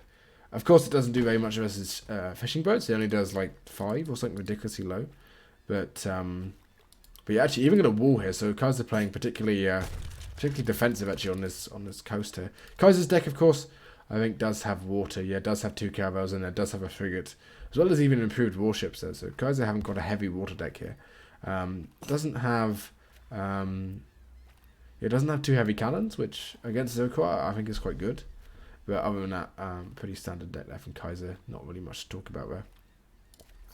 Of course, it doesn't do very much versus fishing boats. It only does like 5 or something ridiculously low. But yeah, actually even going to wall here. So Kaiser playing particularly defensive actually on this coast here. Kaiser's deck, of course, I think does have water. Yeah, does have 2 caravels in there. Does have a frigate, as well as even improved warships there. So Kaiser haven't got a heavy water deck here. Doesn't have 2 heavy cannons, which against Iroquois I think is quite good. But other than that, pretty standard deck there from Kaiser. Not really much to talk about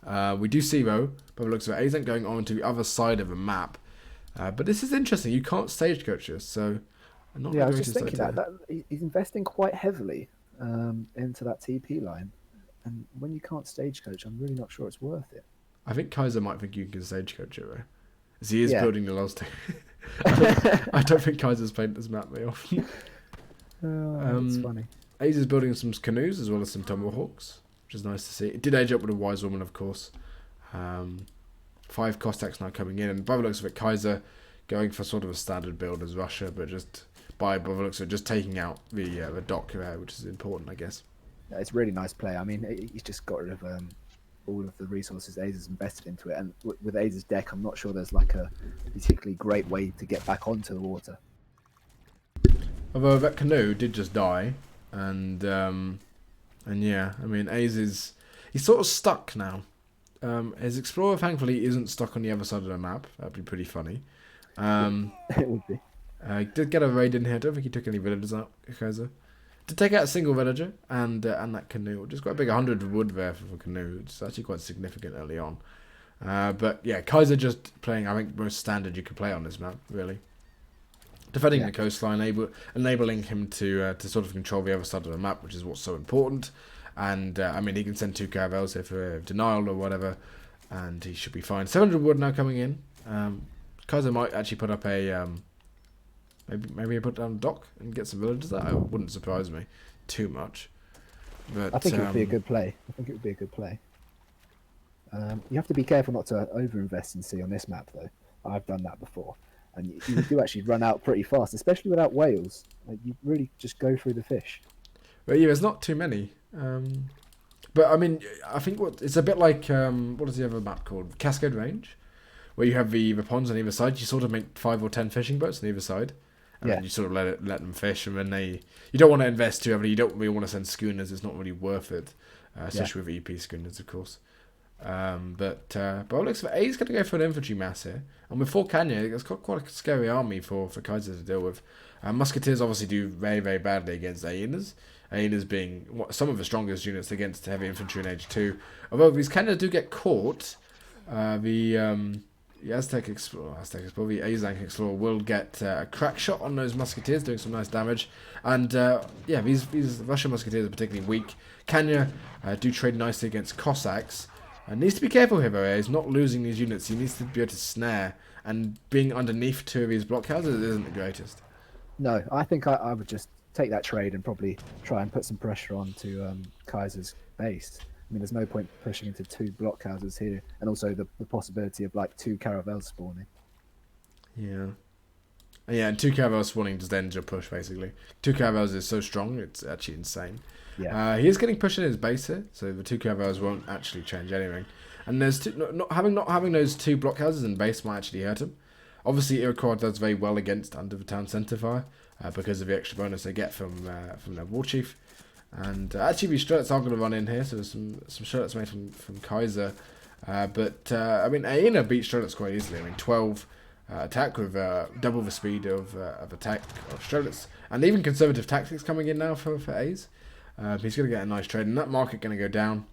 there. We do see though, by the looks of it, Aizamk going on to the other side of the map. But this is interesting. You can't stagecoach this, so I'm not. Yeah, I was just thinking that he's investing quite heavily into that TP line, and when you can't stagecoach, I'm really not sure it's worth it. I think Kaiser might think you can stagecoach it, though, as he is building the last. I don't think Kaiser's played this map very often. That's funny. Ace is building some canoes as well as some tomahawks, which is nice to see. It did age up with a wise woman, of course. 5 Cossacks now coming in, and by the looks of it, Kaiser going for sort of a standard build as Russia, but just by the looks of it, just taking out the dock there, which is important, I guess. Yeah, it's a really nice play. I mean, he's just got rid of all of the resources Ace has invested into it, and with Ace's deck, I'm not sure there's like a particularly great way to get back onto the water. Although that canoe did just die, and And yeah, I mean, he's sort of stuck now. His Explorer, thankfully, isn't stuck on the other side of the map. That'd be pretty funny. It would be. He did get a raid in here. I don't think he took any villagers out, Kaiser. To take out a single villager and that canoe. Just quite a big 100 wood there for a canoe. It's actually quite significant early on. But yeah, Kaiser just playing, I think, most standard you could play on this map, really. Defending the coastline, enabling him to sort of control the other side of the map, which is what's so important. And, I mean, he can send 2 caravels here for denial or whatever, and he should be fine. 700 wood now coming in. Kaiser might actually put up a... Maybe put down a dock and get some villagers. That wouldn't surprise me too much. But I think it would be a good play. You have to be careful not to overinvest in sea on this map, though. I've done that before. And you do actually run out pretty fast, especially without whales. Like, you really just go through the fish. But yeah, there's not too many. But I mean, I think it's a bit like what is the other map called? Cascade Range, where you have the ponds on either side. You sort of make 5 or 10 fishing boats on either side, and then you sort of let them fish. And then you don't want to invest too heavily. You don't really want to send schooners. It's not really worth it, especially with EP schooners, of course. But it looks like A's going to go for an infantry mass here, and with 4 Kanya, it's got quite a scary army for Kaiser to deal with. Musketeers obviously do very, very badly against hyenas. Hyenas being some of the strongest units against heavy infantry in Age 2. Although these Kanya do get caught, the Aztec Explorer, the Aizamk Explorer will get a crack shot on those Musketeers, doing some nice damage. And these Russian Musketeers are particularly weak. Kanya do trade nicely against Cossacks. Needs to be careful here, though. He's not losing these units. He needs to be able to snare, and being underneath 2 of these blockhouses isn't the greatest. No, I think I would just take that trade and probably try and put some pressure on to Kaiser's base. I mean, there's no point pushing into 2 blockhouses here, and also the possibility of like 2 caravels spawning. Yeah. And 2 caravels spawning just ends your push, basically. 2 caravels is so strong, it's actually insane. Yeah. He is getting pushed in his base here, so the 2 caravels won't actually change anything. And there's not having those 2 blockhouses in base might actually hurt him. Obviously, Iroquois does very well against under the town centre fire because of the extra bonus they get from their war chief. And actually, these strelets are going to run in here, so there's some strelets made from Kaiser. I mean, Aina beat strelets quite easily. I mean, 12 attack with double the speed of attack of strelets, and even conservative tactics coming in now for A's. He's going to get a nice trade, and that market going to go down.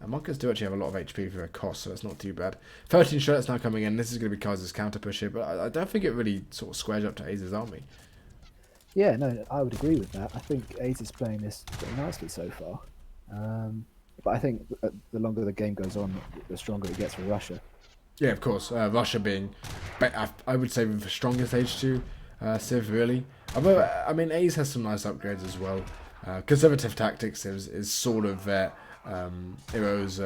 Markets do actually have a lot of HP for their cost, so it's not too bad. 13 strelets now coming in. This is going to be Kaiser's counter push here, but I don't think it really sort of squares up to A's army. Yeah, no, I would agree with that. I think A's is playing this pretty nicely so far. But I think the longer the game goes on, the stronger it gets for Russia. Yeah, of course. Russia being, I would say, the strongest H2 Civ, really. Although, I mean, A's has some nice upgrades as well. Conservative tactics is sort of Heroes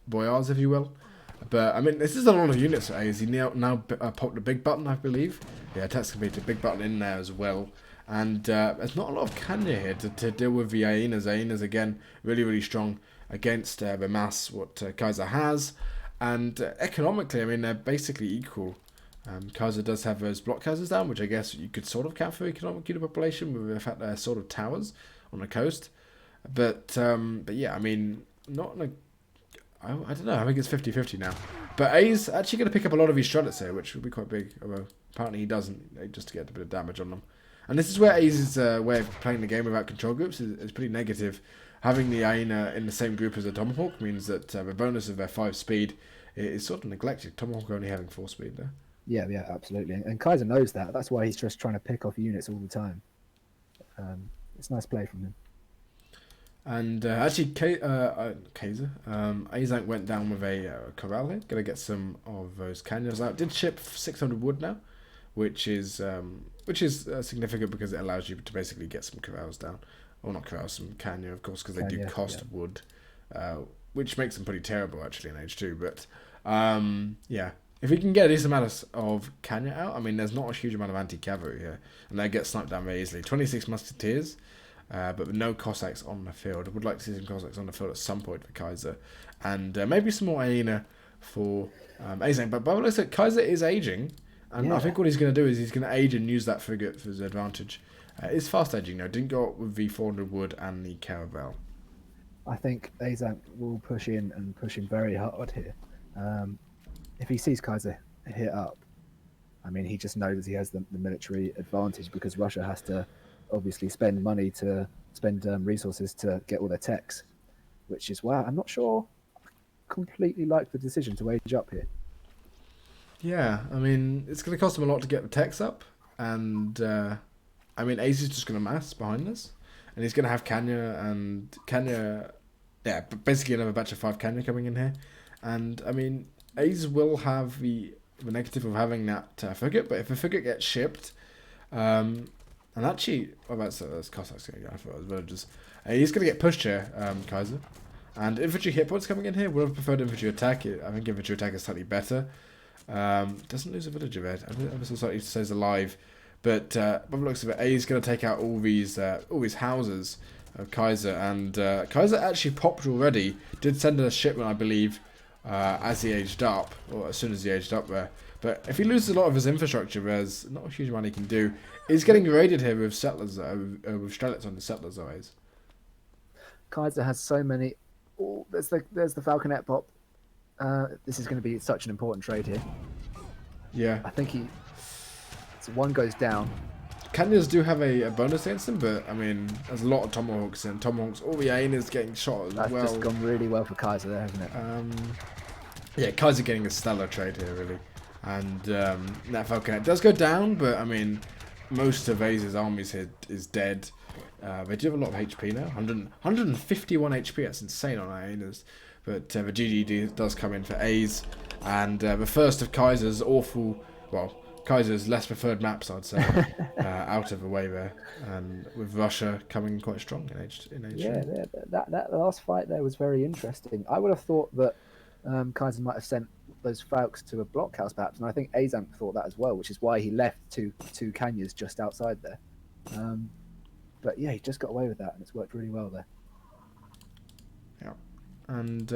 Boyars, if you will. But, I mean, this is a lot of units for A's. He now popped the big button, I believe. Yeah, attacks can be the big button in there as well. And there's not a lot of Kanya here to deal with the hyenas. Hyenas, again, really, really strong against the mass, what Kaiser has. And economically, I mean, they're basically equal. Kaiser does have those blockhouses down, which I guess you could sort of count for economic unit population with the fact they're sort of towers on the coast. But yeah, I mean, not like... I don't know, I think it's 50-50 now. But A's actually going to pick up a lot of these strelets here, which will be quite big. Although apparently he doesn't, just to get a bit of damage on them. And this is where A's way of playing the game without control groups is pretty negative. Having the hyena in the same group as a Tomahawk means that the bonus of their 5 speed is sort of neglected. Tomahawk only having 4 speed there. Yeah, absolutely. And Kaiser knows that. That's why he's just trying to pick off units all the time. It's nice play from him. And actually, Kaiser, Aizamk went down with a corral here. Going to get some of those canyons out. Did ship 600 wood now, which is significant because it allows you to basically get some corrals down. Or not corrals, some canyon, of course, because they do cost wood, which makes them pretty terrible, actually, in H2. But, yeah, if we can get a decent amount of canyon out, I mean, there's not a huge amount of anti-cavalry here, and they get sniped down very easily. 26 musketeers, but with no Cossacks on the field. I would like to see some Cossacks on the field at some point for Kaiser, and maybe some more hyena for Aizamk. But by the looks like Kaiser is aging, and I think what he's going to do is he's going to age and use that frigate for his advantage. It's fast aging now. Didn't go up with the 400 wood and the caravel. I think Aizamk will push in and push in very hard here. If he sees Kaiser hit up, I mean, he just knows he has the military advantage because Russia has to obviously spend money to spend resources to get all their techs, which is why I'm not sure I completely like the decision to age up here. Yeah, I mean, it's going to cost him a lot to get the techs up, and I mean, Ace is just going to mass behind us, and he's going to have Kanya, yeah, basically another batch of 5 Kanya coming in here, and I mean, Ace will have the negative of having that frigate, but if a frigate gets shipped, and actually, that's Cossacks going to go for it as well. He's going to get pushed here, Kaiser, and infantry hit points coming in here. Would have preferred infantry attack. I think infantry attack is slightly better. Doesn't lose a villager there. Ever so slightly stays alive, but by the looks of it, A is going to take out all these houses of Kaiser, and Kaiser actually popped already. Did send a shipment, I believe, as he aged up, or as soon as he aged up there. But if he loses a lot of his infrastructure, there's not a huge amount he can do. He's getting raided here with settlers, with Strelets on the settlers always. Kaiser has so many. Oh, there's the Falconet pop. This is going to be such an important trade here. Yeah. I think so one goes down. Kanyas do have a bonus against them, but I mean, there's a lot of Tomahawks and Tomahawks. All the Ain is getting shot as well. That's just gone really well for Kaiser there, hasn't it? Yeah, Kaiser getting a stellar trade here, really. And that Falconet does go down, but I mean, most of Aze's armies here is dead. They do have a lot of HP now. 151 HP, that's insane on Aenas. But the GGD does come in for A's, and the first of Kaiser's Kaiser's less preferred maps, I'd say, out of the way there, and with Russia coming quite strong in H. Yeah, that last fight there was very interesting. I would have thought that Kaiser might have sent those Falks to a blockhouse perhaps, and I think Aizamk thought that as well, which is why he left two Kanyas just outside there. But yeah, he just got away with that, and it's worked really well there. Yeah. And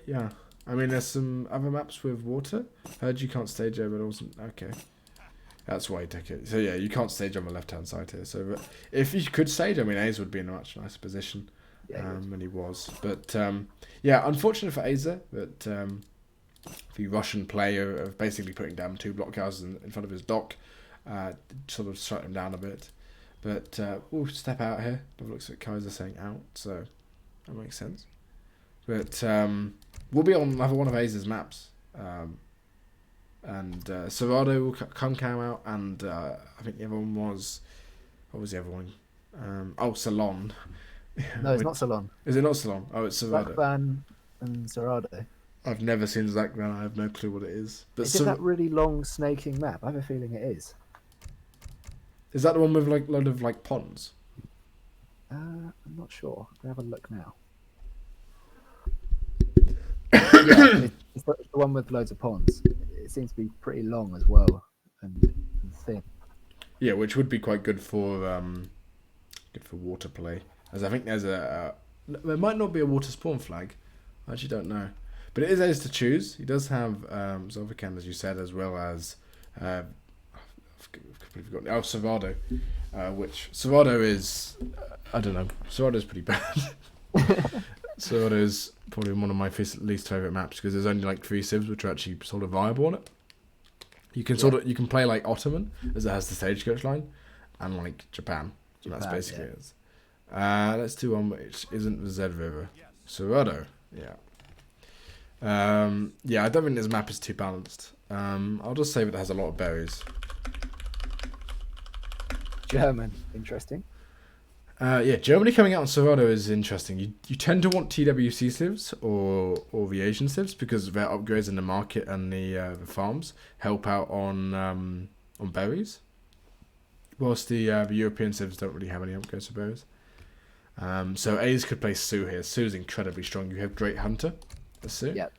yeah, I mean, there's some other maps with water. Heard you can't stage over, but it wasn't okay. That's why you take it. So yeah, you can't stage on the left-hand side here. So but if you could stage, I mean, Aza would be in a much nicer position than he was. But yeah, unfortunate for Aza that the Russian player of basically putting down 2 blockhouses in front of his dock sort of shut him down a bit. But we'll step out here. By the looks at Kaiser saying out, so that makes sense. But we'll be on another one of Aza's maps. And Serrado will come out, and I think the other one was... What was the other one? Ceylon. No, it's not Ceylon. Is it not Ceylon? Oh, it's Serrado. Zavkhan and Serrado. I've never seen Zavkhan. I have no clue what it is. But is it that really long snaking map? I have a feeling it is. Is that the one with like a load of like ponds? I'm not sure. I'll have a look now. Yeah, it's the one with loads of ponds. It seems to be pretty long as well and thin. Yeah, which would be quite good for water play. As I think there's there might not be a water spawn flag. I actually don't know, but it is his to choose. He does have Zavkhan, as you said, as well as I've completely forgotten. Serrado, which Serrado is I don't know. Serrado is pretty bad. Serrado is probably one of my least favourite maps because there's only like 3 civs which are actually sort of viable on it. You can you can play like Ottoman as it has the stagecoach line, and like Japan. So that's basically it. Let's do one which isn't the Z River. Serrado, yeah. Yeah, I don't think this map is too balanced. I'll just say that it has a lot of berries. German, interesting. Yeah, Germany coming out on Serrado is interesting. You tend to want TWC civs or the Asian civs because their upgrades in the market and the farms help out on berries. Whilst the European civs don't really have any upgrades for berries. So A's could play Sue here. Sue's incredibly strong. You have Great Hunter, as Sue. Yep.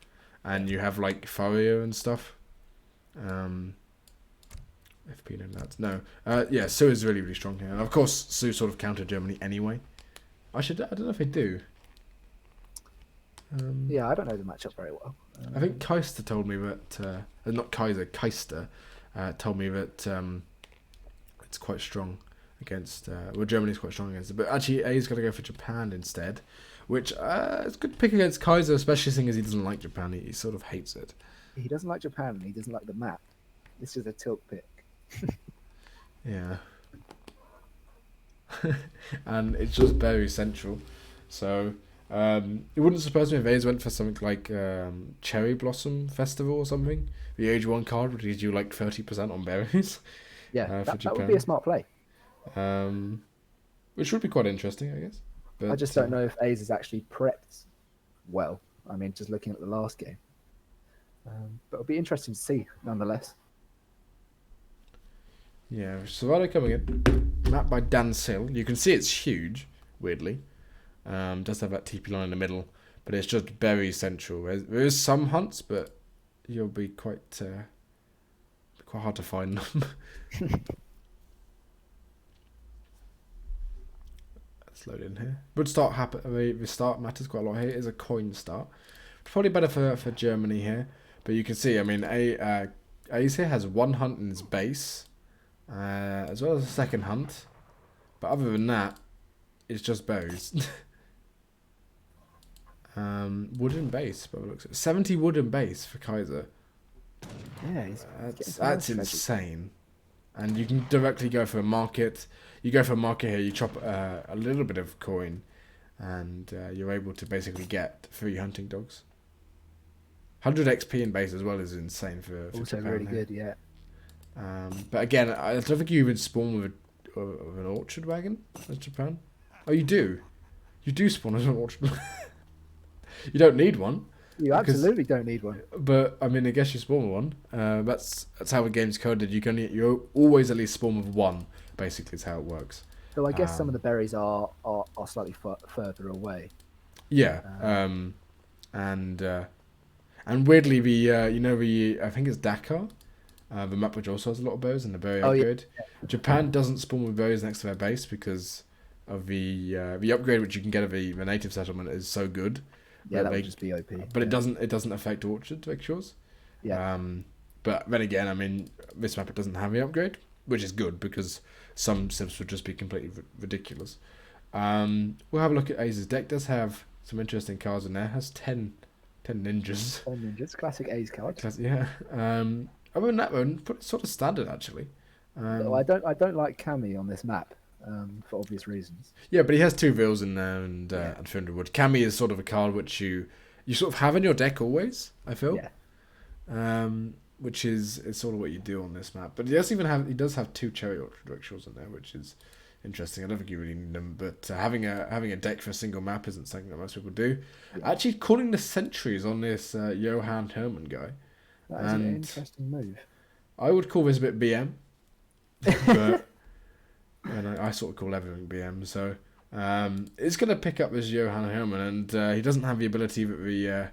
And you have like Fario and stuff. FP no lads. No. Yeah, Sue is really, really strong here. And of course, Sue sort of countered Germany anyway. I don't know if they do. Yeah, I don't know the matchup very well. I think Kaister told me that... not Kaiser, Keister told me that it's quite strong against... Germany's quite strong against it. But actually, A's got to go for Japan instead. which it's good to pick against Kaiser, especially seeing as he doesn't like Japan. He sort of hates it. He doesn't like Japan, and he doesn't like the map. This is a tilt pick. Yeah. And it's just very central. So it wouldn't surprise me if A's went for something like Cherry Blossom Festival or something. The Age 1 card would give you like 30% on berries. Yeah, For that would be a smart play. Which would be quite interesting, I guess. But, I just don't know if A's is actually prepped well. I mean, just looking at the last game. But it'll be interesting to see, nonetheless. Yeah, Savado coming in. Map by Dan Sill. You can see it's huge, weirdly. Does have that TP line in the middle, but it's just very central. There is some hunts, but you'll be quite hard to find them. Let's load in here. Would start happen. The start matters quite a lot here. It is a coin start. Probably better for Germany here, but you can see. I mean, Ace here has one hunt in his base, as well as a second hunt. But other than that, it's just berries. Wooden base, but it looks 70 wooden base for Kaiser. Yeah, that's insane. And you can directly go for a market. You go for a market here. You chop a little bit of coin, and you're able to basically get 3 hunting dogs. 100 XP in base as well is insane for also Japan really here. good. Yeah. But again, I don't think you even spawn with an orchard wagon as Japan. Oh, you do. You do spawn as an orchard wagon. You don't need one. You absolutely don't need one. But I mean, I guess you spawn with one. That's how the game's coded. You always at least spawn with one. Basically, is how it works. Though I guess some of the berries are slightly further away. Yeah. And weirdly, the I think it's Dakar, the map which also has a lot of berries and the berry upgrade. Yeah. Japan doesn't spawn with berries next to their base because of the upgrade which you can get of the native settlement is so good. Yeah, that would just be OP. But it doesn't affect orchard mixtures. Yeah. But then again, I mean, this map it doesn't have the upgrade, which is good because some sims would just be completely ridiculous. We'll have a look at A's deck. Does have some interesting cards in there. Has 10 ninjas. 10 ninjas, classic A's card. Yeah. Other than that one, sort of standard actually. I don't like Cammy on this map. For obvious reasons. Yeah, but he has 2 Vils in there and 300 wood. Cammy is sort of a card which you sort of have in your deck always, I feel. Yeah. Which is sort of what you do on this map. But he does have 2 cherry orchard rituals in there, which is interesting. I don't think you really need them, but having a deck for a single map isn't something that most people do. Yeah. Actually, calling the sentries on this Johan Herman guy. That is an interesting move. I would call this a bit BM, but. And I sort of call everything BM, so it's going to pick up this Johan Herman, and he doesn't have the ability that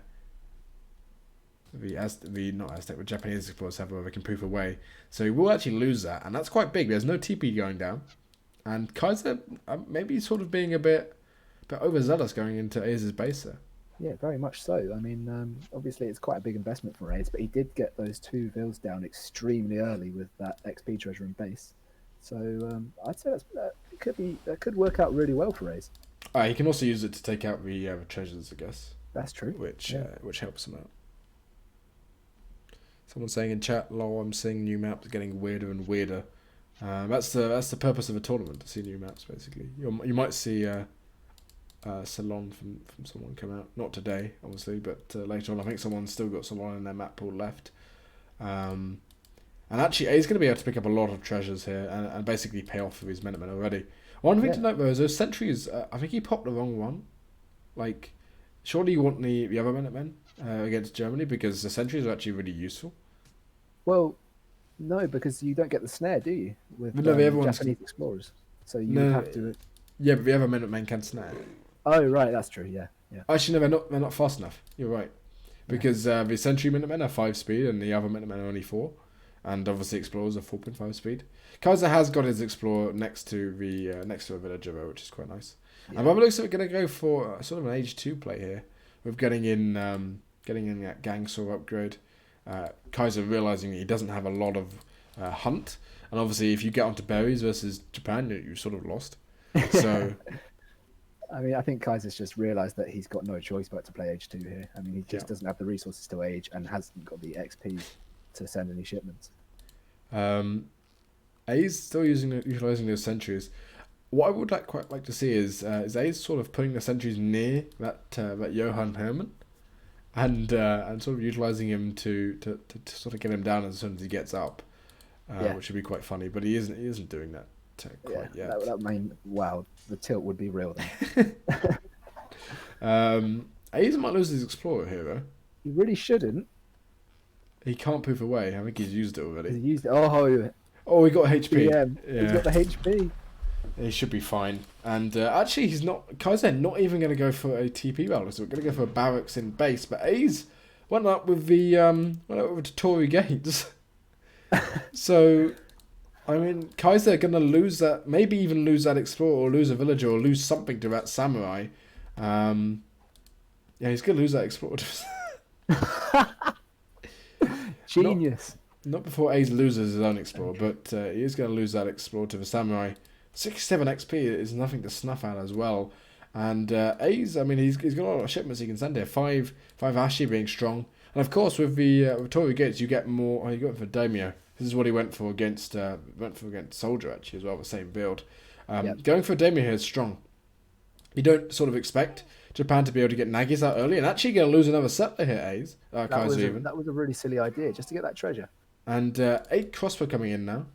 the Japanese explorers have where they can poof away. So he will actually lose that, and that's quite big. There's no TP going down, and Kaiser maybe sort of being a bit overzealous going into A's base there. Yeah, very much so. I mean, obviously it's quite a big investment for A's, but he did get those 2 Vils down extremely early with that XP treasure in base. So I'd say that could work out really well for A's. He can also use it to take out the treasures, I guess. That's true. Which helps him out. Someone saying in chat, "Lol, I'm seeing new maps getting weirder and weirder." That's the purpose of a tournament, to see new maps. Basically, you might see Ceylon from someone come out. Not today, obviously, but later on. I think someone's still got Ceylon in their map pool left. And actually, he's going to be able to pick up a lot of treasures here and basically pay off for his Minutemen already. One thing to note, though, is those sentries, I think he popped the wrong one. Like, surely you want the other Minutemen against Germany, because the sentries are actually really useful. Well, no, because you don't get the snare, do you? With Japanese explorers. So you have to... Yeah, but the other Minutemen can snare. Oh, right, that's true, yeah. Actually, no, they're not fast enough. You're right. Because the sentry Minutemen are 5 speed and the other Minutemen are only 4. And obviously explorers are 4.5 speed. Kaiser has got his explorer next to a villager though, which is quite nice. Yeah. And by the looks of it, going to go for sort of an age 2 play here, with getting in that gang saw upgrade. Kaiser realizing that he doesn't have a lot of hunt, and obviously if you get onto berries versus Japan, you're sort of lost. So I mean, I think Kaiser's just realised that he's got no choice but to play H2 here. I mean, he just doesn't have the resources to age and hasn't got the XP to send any shipments. A's still utilizing those sentries. What I would quite like to see is A's sort of putting the sentries near that Johann Herman, and sort of utilizing him to sort of get him down as soon as he gets up, which would be quite funny. But he isn't doing that quite yet. That mean, wow, the tilt would be real then. A's might lose his explorer here though. He really shouldn't. He can't poof away. I think he's used it already. He used it. Oh, he got HP. Yeah, he's got the HP. He should be fine. And actually, he's not. Kaiser not even going to go for a TP battle. So we're going to go for a barracks in base. But A's went up with the Tory gates. So, I mean, Kaiser going to lose that. Maybe even lose that explorer, or lose a villager, or lose something to that samurai. Yeah, he's going to lose that explorer. Genius. Not before A's loses his own explorer, but he is going to lose that explorer to the samurai. 67 XP is nothing to snuff at as well. And A's, I mean, he's got a lot of shipments he can send here. Five Ashi being strong. And of course, with the Torii Gates, you get more. You got for Daimyo. This is what he went for against Soldier, actually, as well, the same build. Going for Daimyo here is strong. You don't sort of expect Japan to be able to get Nagis out early, and actually going to lose another settler here, A's. That was a really silly idea, just to get that treasure. And 8 crossbow coming in now.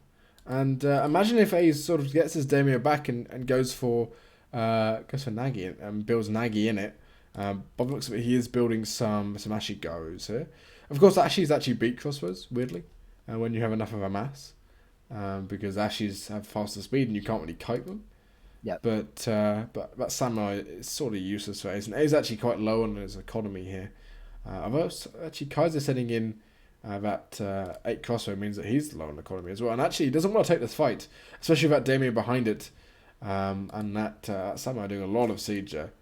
And imagine if A's sort of gets his Daimyo back and goes for Nagi and builds Nagi in it. By the looks of it, he is building some Ashi Garus here. Of course, Ashis actually beat crossbows, weirdly, when you have enough of a mass. Because Ashis have faster speed and you can't really kite them. Yeah. But that samurai is sort of useless for A's. And A's actually quite low on his economy here. Although actually Kaiser setting in that 8 crossbow means that he's low on economy as well. And actually he doesn't want to take this fight, especially with that Daimyo behind it. And that samurai doing a lot of siege there.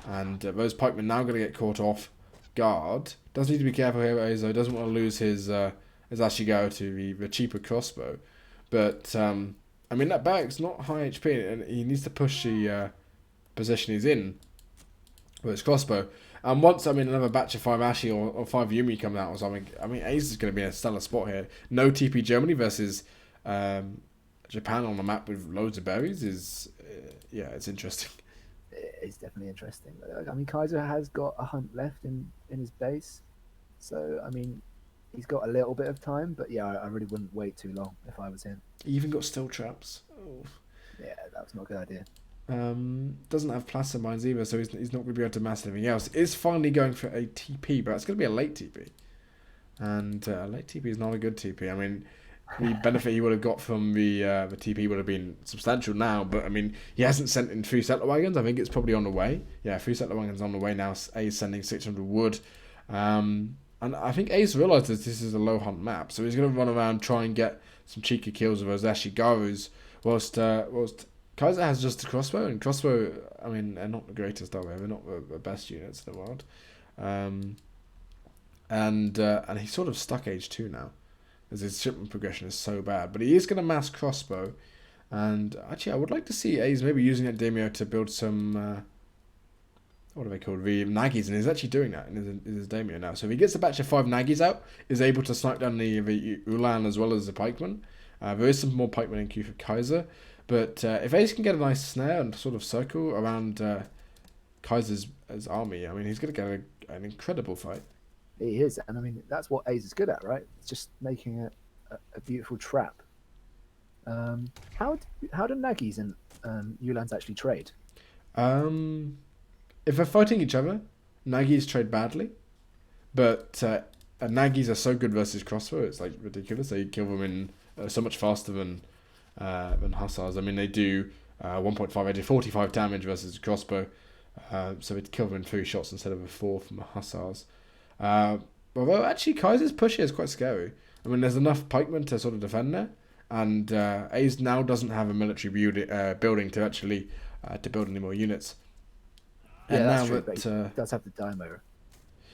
And those pikemen now going to get caught off guard. Does need to be careful here, Azo. Doesn't want to lose his Ashigaru to the cheaper crossbow. But I mean, that barrack's not high HP, and he needs to push the position he's in with his crossbow. And once, I mean, another batch of 5 Ashi or 5 Yumi comes out or something, I mean, Ace is going to be in a stellar spot here. No TP Germany versus Japan on the map with loads of berries is, it's interesting. It's definitely interesting. I mean, Kaiser has got a hunt left in his base. So, I mean, he's got a little bit of time, but yeah, I really wouldn't wait too long if I was him. He even got still traps. Oh. Yeah, that was not a good idea. Doesn't have plaster mines either, so he's not going to be able to mass anything else. Is finally going for a TP, but it's going to be a late TP. And a late TP is not a good TP. I mean, the benefit he would have got from the TP would have been substantial now, but I mean, he hasn't sent in 3 settler wagons. I think it's probably on the way. Yeah, 3 settler wagons on the way now. A's sending 600 wood. And I think Ace realizes this is a low hunt map, so he's going to run around, try and get some cheeky kills with those Ashigarus, whilst Kaiser has just a crossbow, and crossbow, I mean, they're not the greatest, are they? They're not the best units in the world. And he's sort of stuck age 2 now, as his shipment progression is so bad. But he is going to mass crossbow, and actually I would like to see A's maybe using that Daimyo to build some... what are they called? The Nagis, and he's actually doing that in his Daimyo now. So if he gets a batch of 5 Nagis out, is able to snipe down the Ulan as well as the pikemen. There is some more pikemen in queue for Kaiser. But if Ace can get a nice snare and sort of circle around Kaiser's army, I mean, he's going to get an incredible fight. He is, and I mean, that's what Ace is good at, right? It's just making a beautiful trap. How do Nagis and Ulans actually trade? If they're fighting each other, Nagis trade badly, but Nagis are so good versus crossbow, it's like ridiculous. They kill them in so much faster than hussars. I mean, they do 1.5, they do 45 damage versus crossbow, so they'd kill them in 3 shots instead of a 4 from the hussars. Although actually Kaiser's push here is quite scary. I mean, there's enough pikemen to sort of defend there, and Ace now doesn't have a military building to actually to build any more units. Yeah, and that's now true, that, but he does have the Daimyo.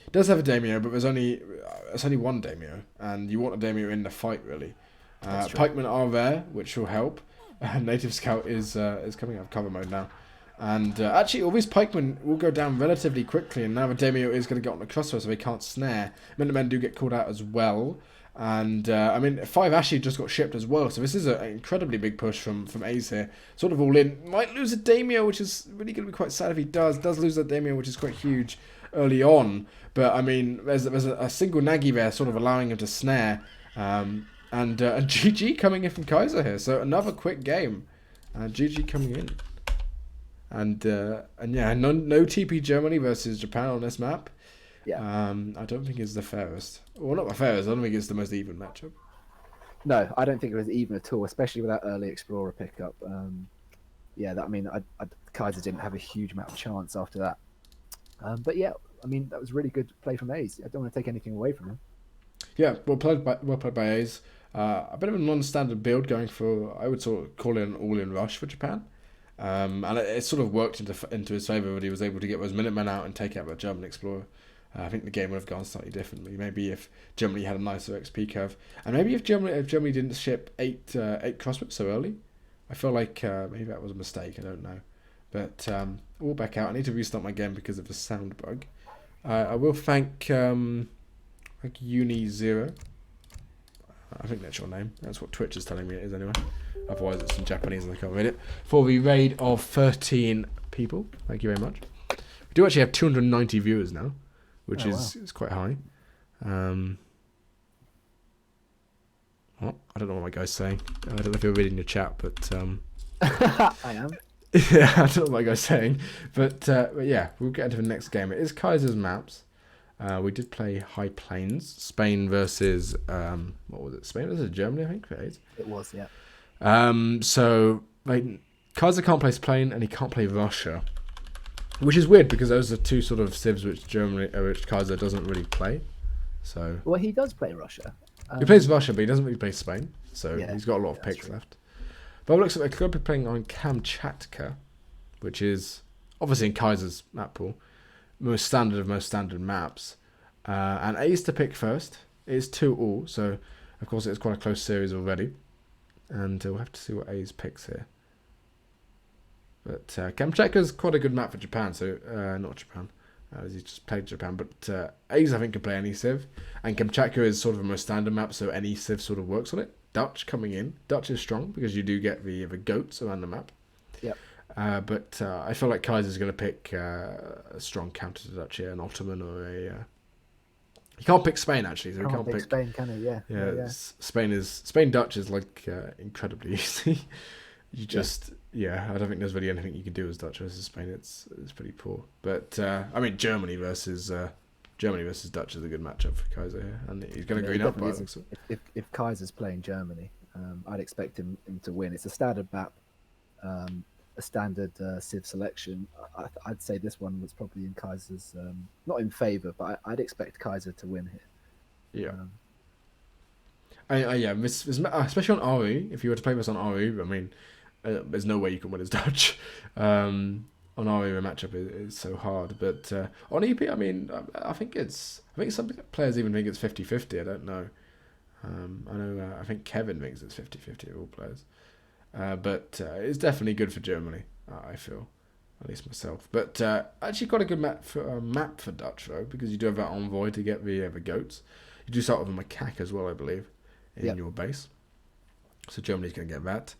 It does have a Daimyo, but there's only one Daimyo, and you want a Daimyo in the fight, really. Pikemen are there, which will help. Native Scout is coming out of cover mode now, And actually, all these pikemen will go down relatively quickly, and now the Daimyo is going to get on the crossbow, so they can't snare. Minutemen do get called out as well. And, I mean, 5 actually just got shipped as well, so this is an incredibly big push from Aiz here. Sort of all in. Might lose a Daimyo, which is really going to be quite sad if he does. Does lose that Daimyo, which is quite huge early on. But, I mean, there's a single Nagi there sort of allowing him to snare. And GG coming in from Kaiser here, so another quick game. GG coming in. And yeah, no TP Germany versus Japan on this map. Yeah. I don't think it's the fairest. Well, not the fairest. I don't think it's the most even matchup. No, I don't think it was even at all, especially with that early Explorer pickup. Yeah, I mean, Kaiser didn't have a huge amount of chance after that. But yeah, I mean, that was really good play from Aiz. I don't want to take anything away from him. Yeah, well played by Aiz. A bit of a non-standard build going for, I would sort of call it an all-in rush for Japan. And it sort of worked into his favour that he was able to get those Minutemen out and take out the German Explorer. I think the game would have gone slightly differently. Maybe if Germany had a nicer XP curve, and maybe if Germany didn't ship eight crossbows so early. I feel like maybe that was a mistake. I don't know, but all back out. I need to restart my game because of the sound bug. I will thank Uni0. I think that's your name. That's what Twitch is telling me it is anyway. Otherwise it's in Japanese and I can't read it. For the raid of 13 people. Thank you very much. We do actually have 290 viewers now, which is quite high. Oh, I don't know what my guy's saying. I don't know if you're reading the chat, but I am. yeah, I don't know what my guy's saying. But yeah, we'll get into the next game. It is Kaiser's maps. We did play High Plains, Spain versus what was it? Spain versus Germany, I think. Right? It was, yeah. So Kaiser can't play Spain and he can't play Russia, which is weird because those are two sort of civs which Kaiser doesn't really play. So well, he does play Russia. He plays Russia, but he doesn't really play Spain. So yeah, he's got a lot of picks left. But it looks like they could be playing on Kamchatka, which is obviously in Kaiser's map pool. Most standard of most standard maps. And Aiz to pick first. It is 2-2, so of course it's quite a close series already. And we'll have to see what Aiz picks here. But Kamchatka is quite a good map for Japan, so not Japan, as he just played Japan. But Aiz I think can play any civ, and Kamchatka is sort of a most standard map, so any civ sort of works on it. Dutch coming in. Dutch is strong because you do get the goats around the map. Yep. But I feel like Kaiser's going to pick a strong counter to Dutch here, an Ottoman or a... He can't pick Spain, actually. So he can't pick Spain, can he? Yeah. Yeah. Spain Dutch is like incredibly easy. You just... Yeah, I don't think there's really anything you can do as Dutch versus Spain. It's pretty poor. But, I mean, Germany versus Dutch is a good matchup for Kaiser here. And he's going to green up. If Kaiser's playing Germany, I'd expect him to win. It's a standard map. A standard civ selection. I'd say this one was probably in Kaiser's, not in favour, but I'd expect Kaiser to win here. Yeah. Yeah, especially on RE. If you were to play this on RE, I mean, there's no way you can win as Dutch. On RE, the matchup is so hard. But on EP, I mean, I think some players even think it's 50-50. I don't know. I know. I think Kevin thinks it's 50-50 of all players. But it's definitely good for Germany, I feel, at least myself. But actually quite a good map for Dutch, though, because you do have that envoy to get the goats. You do start with a macaque as well, I believe, in your base. So Germany's going to get that.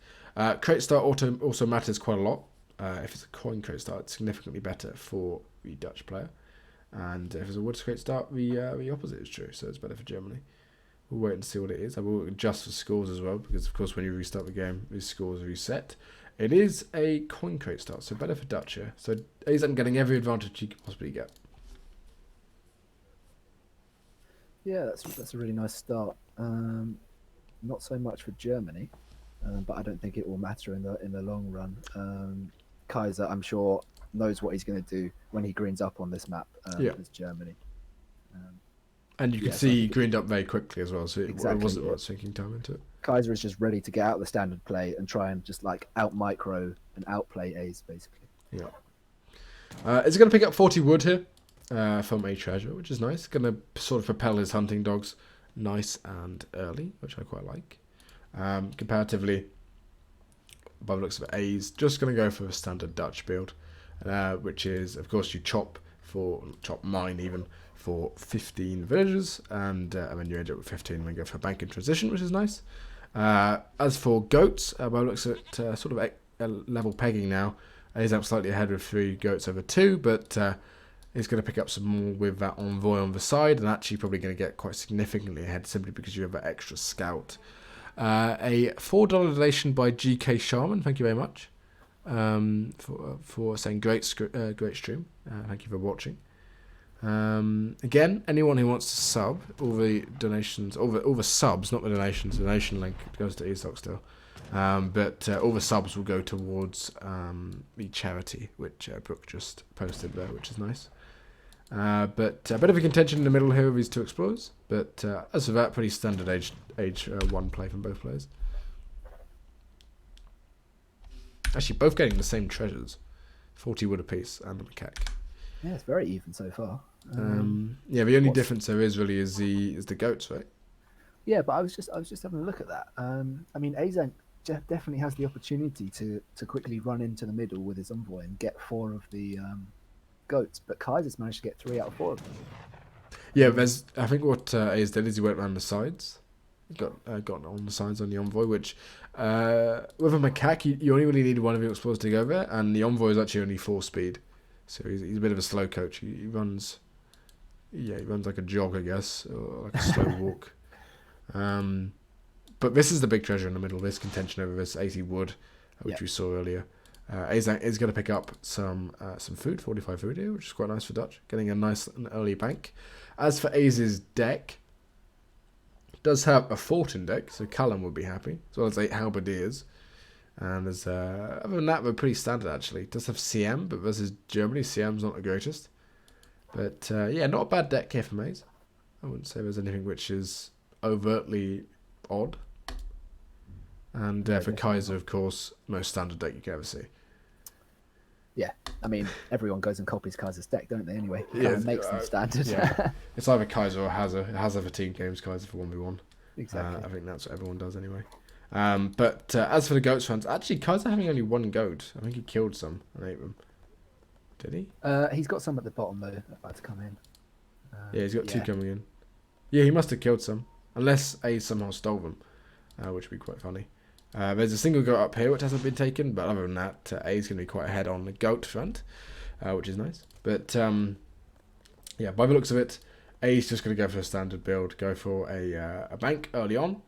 Crate start also matters quite a lot. If it's a coin crate start, it's significantly better for the Dutch player. And if it's a wood crate start, the opposite is true, so it's better for Germany. We'll wait and see what it is. I will adjust for scores as well, because of course when you restart the game, these scores reset. It is a coin crate start, so better for Dutch here. So Aizamk getting every advantage he could possibly get. Yeah, that's a really nice start. Not so much for Germany, but I don't think it will matter in the long run. Kaiser, I'm sure, knows what he's going to do when he greens up on this map as Germany. And you can see he greened up very quickly as well, so it wasn't much thinking time into it. Kaiser is just ready to get out the standard play and try and just like out micro and outplay Aiz, basically. Yeah. It's going to pick up 40 wood here from a treasure, which is nice. Going to sort of propel his hunting dogs nice and early, which I quite like. Comparatively, by the looks of it, Aiz just going to go for a standard Dutch build. which is, of course, you chop mine even for 15 villages, and then you end up with 15 and then go for bank in transition, which is nice. As for goats, by looks at sort of level pegging now, he's up slightly ahead with 3 goats over 2, but he's going to pick up some more with that envoy on the side, and actually probably going to get quite significantly ahead simply because you have that extra scout. A $4 donation by GK Sharman, thank you very much for saying great stream. Thank you for watching. Again, anyone who wants to sub, all the donations, all the subs, not the donations, the donation link goes to ESOC still. But all the subs will go towards the charity, which Brooke just posted there, which is nice. But a bit of a contention in the middle here with these 2 explorers. But as for that, pretty standard age 1 play from both players. Actually, both getting the same treasures, 40 wood apiece and a macaque. Yeah, it's very even so far. Yeah, the only difference there is really is the goats, right? Yeah, but I was just having a look at that. I mean, Aizamk definitely has the opportunity to quickly run into the middle with his envoy and get 4 of the goats, but Kaiser's managed to get 3 out of 4 of them. Yeah, I think what Ace did is he went around the sides, got on the sides on the envoy, which with a macaque you only really need one of your explorers to go there, and the envoy is actually only 4 speed, so he's a bit of a slow coach. He runs like a jog, I guess, or like a slow walk. But this is the big treasure in the middle. This contention over this 80 wood, which we saw earlier. Aizamk is going to pick up some food, 45 food here, which is quite nice for Dutch, getting a nice and early bank. As for Aze's deck, it does have a fort in deck, so Callum would be happy, as well as 8 halberdiers. And there's other than that, they're pretty standard actually. It does have CM, but versus Germany, CM's not the greatest. But yeah, not a bad deck here for Maze. I wouldn't say there's anything which is overtly odd. And for Kaiser, of course, most standard deck you can ever see. Yeah, I mean, everyone goes and copies Kaiser's deck, don't they, anyway? It kind of makes them standard. Yeah. It's either Kaiser or Hazard. Hazard for team games, Kaiser for 1v1. Exactly. I think that's what everyone does anyway. But as for the goats fans, actually, Kaiser having only 1 goat. I think he killed some and ate them. Did he? He's got some at the bottom, though, about to come in. Yeah, he's got 2 coming in. Yeah, he must have killed some. Unless A somehow stole them, which would be quite funny. There's a single goat up here which hasn't been taken, but other than that, A is going to be quite ahead on the goat front, which is nice. But yeah, by the looks of it, A is just going to go for a standard build, go for a bank early on.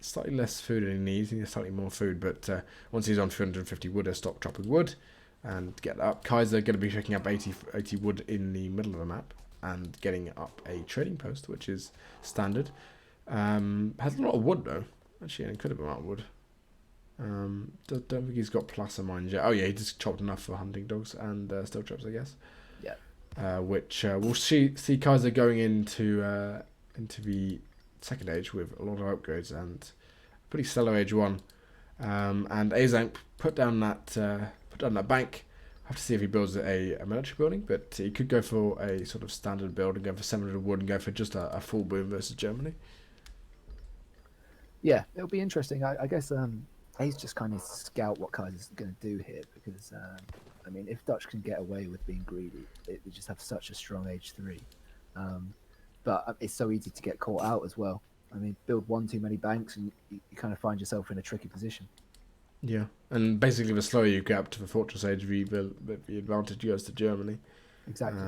Slightly less food than he needs, he needs slightly more food, but once he's on 350 wood, he'll stop chopping wood and get that up. Kaiser going to be picking up 80 wood in the middle of the map and getting up a trading post, which is standard. Has a lot of wood though, actually an incredible amount of wood. Don't think he's got placer mines yet. Oh yeah, he just chopped enough for hunting dogs and steel traps, I guess. Yeah. Which we'll see Kaiser going into the second age with a lot of upgrades and pretty stellar age 1. And Aizamk put down that bank. Have to see if he builds a military building, but he could go for a sort of standard build and go for 700 wood and go for just a full boom versus Germany. Yeah, it'll be interesting. I guess Ace just kind of scout what Kaiser's going to do here because, I mean, if Dutch can get away with being greedy, they just have such a strong age 3. But it's so easy to get caught out as well. I mean, build 1 too many banks and you kind of find yourself in a tricky position. Yeah, and basically the slower you get up to the fortress age, the advantage goes to Germany. Exactly.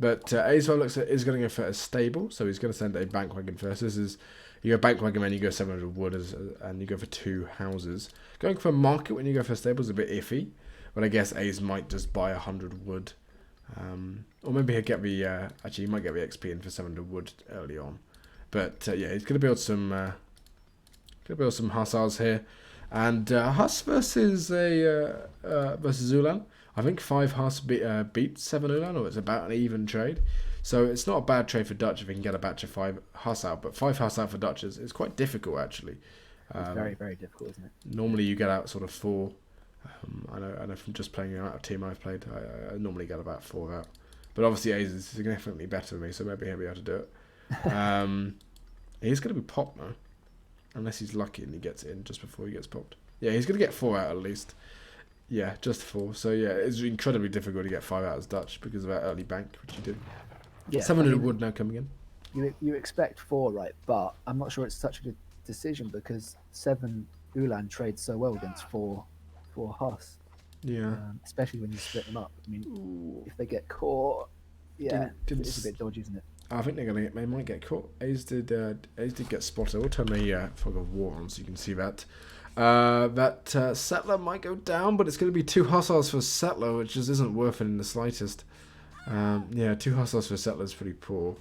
But Ace looks at is going to go for a stable, so he's going to send a bank wagon first. This is you go bank wagon, then you go 700 wood, and you go for 2 houses. Going for a market when you go for a stable is a bit iffy, but I guess Ace might just buy 100 wood, or maybe he'll get the actually he might get the XP in for 700 wood early on. But yeah, he's going to build some hussars here. And Huss versus Ulan. I think 5 Huss beats 7 Ulan, or it's about an even trade. So it's not a bad trade for Dutch if he can get a batch of 5 Huss out. But 5 Huss out for Dutch is quite difficult, actually. It's very, very difficult, isn't it? Normally you get out sort of 4. I know from just playing out a team I've played, I normally get about 4 out. But obviously Ace is significantly better than me, so maybe he'll be able to do it. He's going to be popped now. Unless he's lucky and he gets in just before he gets popped. Yeah, he's going to get 4 out at least. Yeah, just 4. So yeah, it's incredibly difficult to get 5 out as Dutch because of that early bank, which you do. Yeah, I 700 mean, wood now coming in. you expect 4, right? But I'm not sure it's such a good decision because 7 Ulan trades so well against 4 Huss, Yeah. especially when you split them up. I mean, Ooh. if they get caught, yeah, it's a Didn't bit dodgy, isn't it? I think they might get caught. A's did get spotted. I'll turn the fog of war on so you can see that. That settler might go down, but it's going to be 2 hussars for settler, which just isn't worth it in the slightest. Yeah, 2 hussars for settler is pretty poor.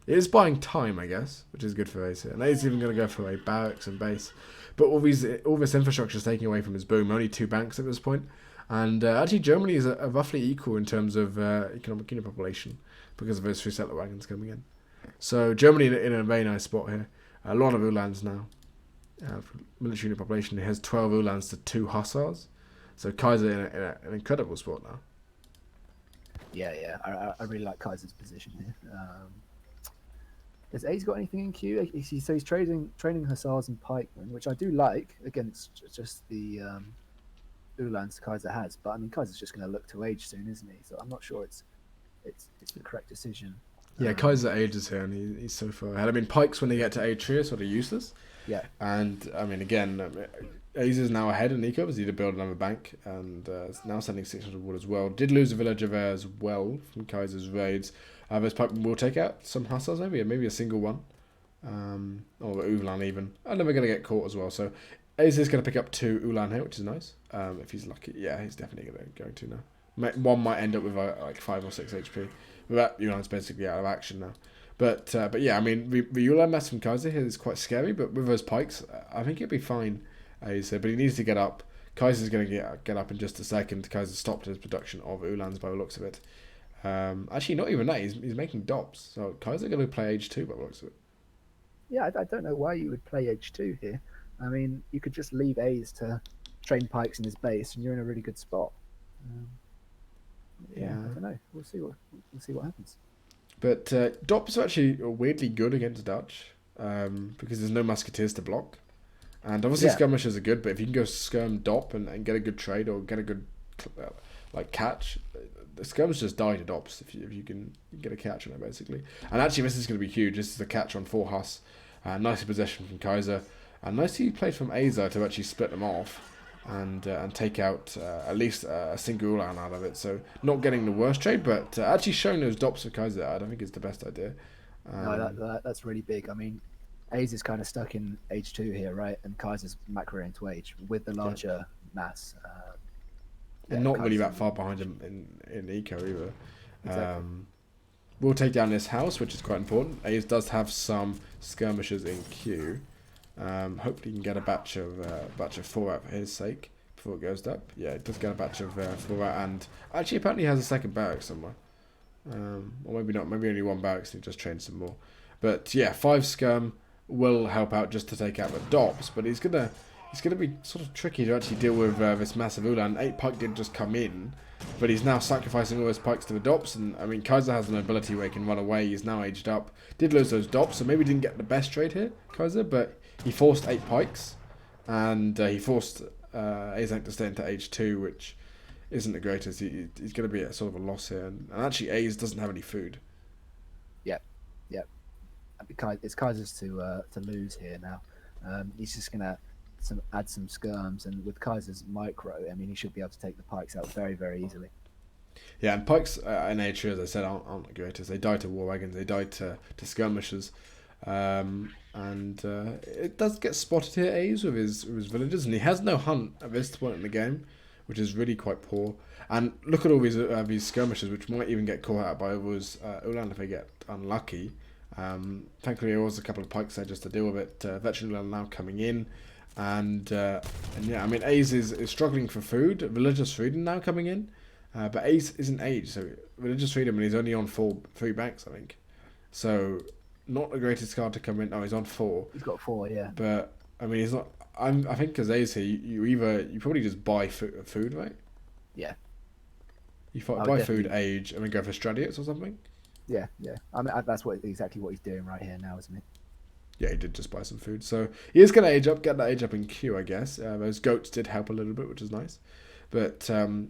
It is buying time, I guess, which is good for Ace here. And A's even going to go for a barracks and base. But all this infrastructure is taking away from his boom. Only 2 banks at this point. And actually, Germany is roughly equal in terms of economic unit population because of those 3 settler wagons coming in. So Germany in a very nice spot here. A lot of Ulans now. For military unit population, it has 12 Ulans to 2 hussars. So Kaiser in an incredible spot now. Yeah. I really like Kaiser's position here. Has A's got anything in queue? So he's training hussars and pikemen, which I do like against just the Ulans Kaiser has. But I mean, Kaiser's just going to look to age soon, isn't he? So I'm not sure it's the correct decision. Yeah, Kaiser ages here, and he's so far ahead. I mean, pikes when they get to age 3 are sort of useless. Yeah. And I mean, again, A's is now ahead in eco because he did build another bank, and it's now sending 600 wood as well. Did lose a villager there as well from Kaiser's raids. Those pikemen will take out some hussars, maybe a single one, or Ulan even. And then we're going to get caught as well. So A's is going to pick up 2 Ulan here, which is nice. If he's lucky, yeah, he's definitely going to now. One might end up with like 5 or 6 HP. But that Ulan's basically out of action now. But yeah, I mean, the Ulan mass from Kaiser here is quite scary, but with those pikes, I think he'll be fine. But he needs to get up. Kaiser's going to get up in just a second. Kaiser stopped his production of Ulans by the looks of it. Actually, not even that. He's making dops. So Kaiser going to play H2 by the looks of it. Yeah, I don't know why you would play H2 here. I mean, you could just leave A's to train pikes in his base, and you're in a really good spot. Yeah, I don't know. We'll see what happens. But dops are actually weirdly good against Dutch because there's no musketeers to block. And obviously skirmishers are good, but if you can go skirm dop and get a good trade or get a good catch, the skirmishers just die to dops if you can get a catch on it basically. And actually this is going to be huge. This is a catch on 4 Huss. Nice possession from Kaiser. And nicely played from Aza to actually split them off and take out at least a single Ulan out of it. So not getting the worst trade, but actually showing those dops for Kaiser, I don't think is the best idea. No, that's really big. I mean, A's is kind of stuck in H2 here, right? And Kaiser's macro into H with the larger mass. And not really that far behind him in eco either. Exactly. We'll take down this house, which is quite important. A's does have some skirmishers in queue. Hopefully he can get a batch of 4 out for his sake before it goes up. Yeah, it does get a batch of 4 out, and actually apparently he has a second barrack somewhere. Or maybe not, maybe only 1 barracks and he just trained some more. But yeah, 5 skirm will help out just to take out the dops, but he's gonna be sort of tricky to actually deal with this massive Ulan. 8 pike did just come in, but he's now sacrificing all those pikes to the dops, and I mean Kaiser has an ability where he can run away. He's now aged up, did lose those dops, so maybe didn't get the best trade here, Kaiser, but he forced 8 pikes, and he forced Aizamk to stay into H2, which isn't the greatest. He's going to be at sort of a loss here, and actually A's doesn't have any food. Yep. It's Kaiser's to lose here now. He's just going to add some skirms, and with Kaiser's micro, I mean, he should be able to take the pikes out very, very easily. Yeah, and pikes in H2, as I said, aren't the greatest. They die to war wagons, they die to skirmishers. And it does get spotted here, A's with his villagers, and he has no hunt at this point in the game, which is really quite poor. And look at all these skirmishers, which might even get caught out by others Ulan if they get unlucky. Thankfully, there was a couple of pikes there just to deal with it. Veteran Ulan now coming in, and yeah, I mean A's is struggling for food. Religious freedom now coming in, but A's isn't age, so religious freedom, and he's only on 3 banks, I think. So not the greatest card to come in. Oh, he's on 4. He's got 4, yeah. But I mean, he's not. I think because A's here, you probably just buy food, right? Yeah. You buy food, age, and then go for Stradiates or something. Yeah. I mean, that's exactly what he's doing right here now, isn't it? Yeah, he did just buy some food. So he is going to age up, get that age up in queue, I guess. Those goats did help a little bit, which is nice. But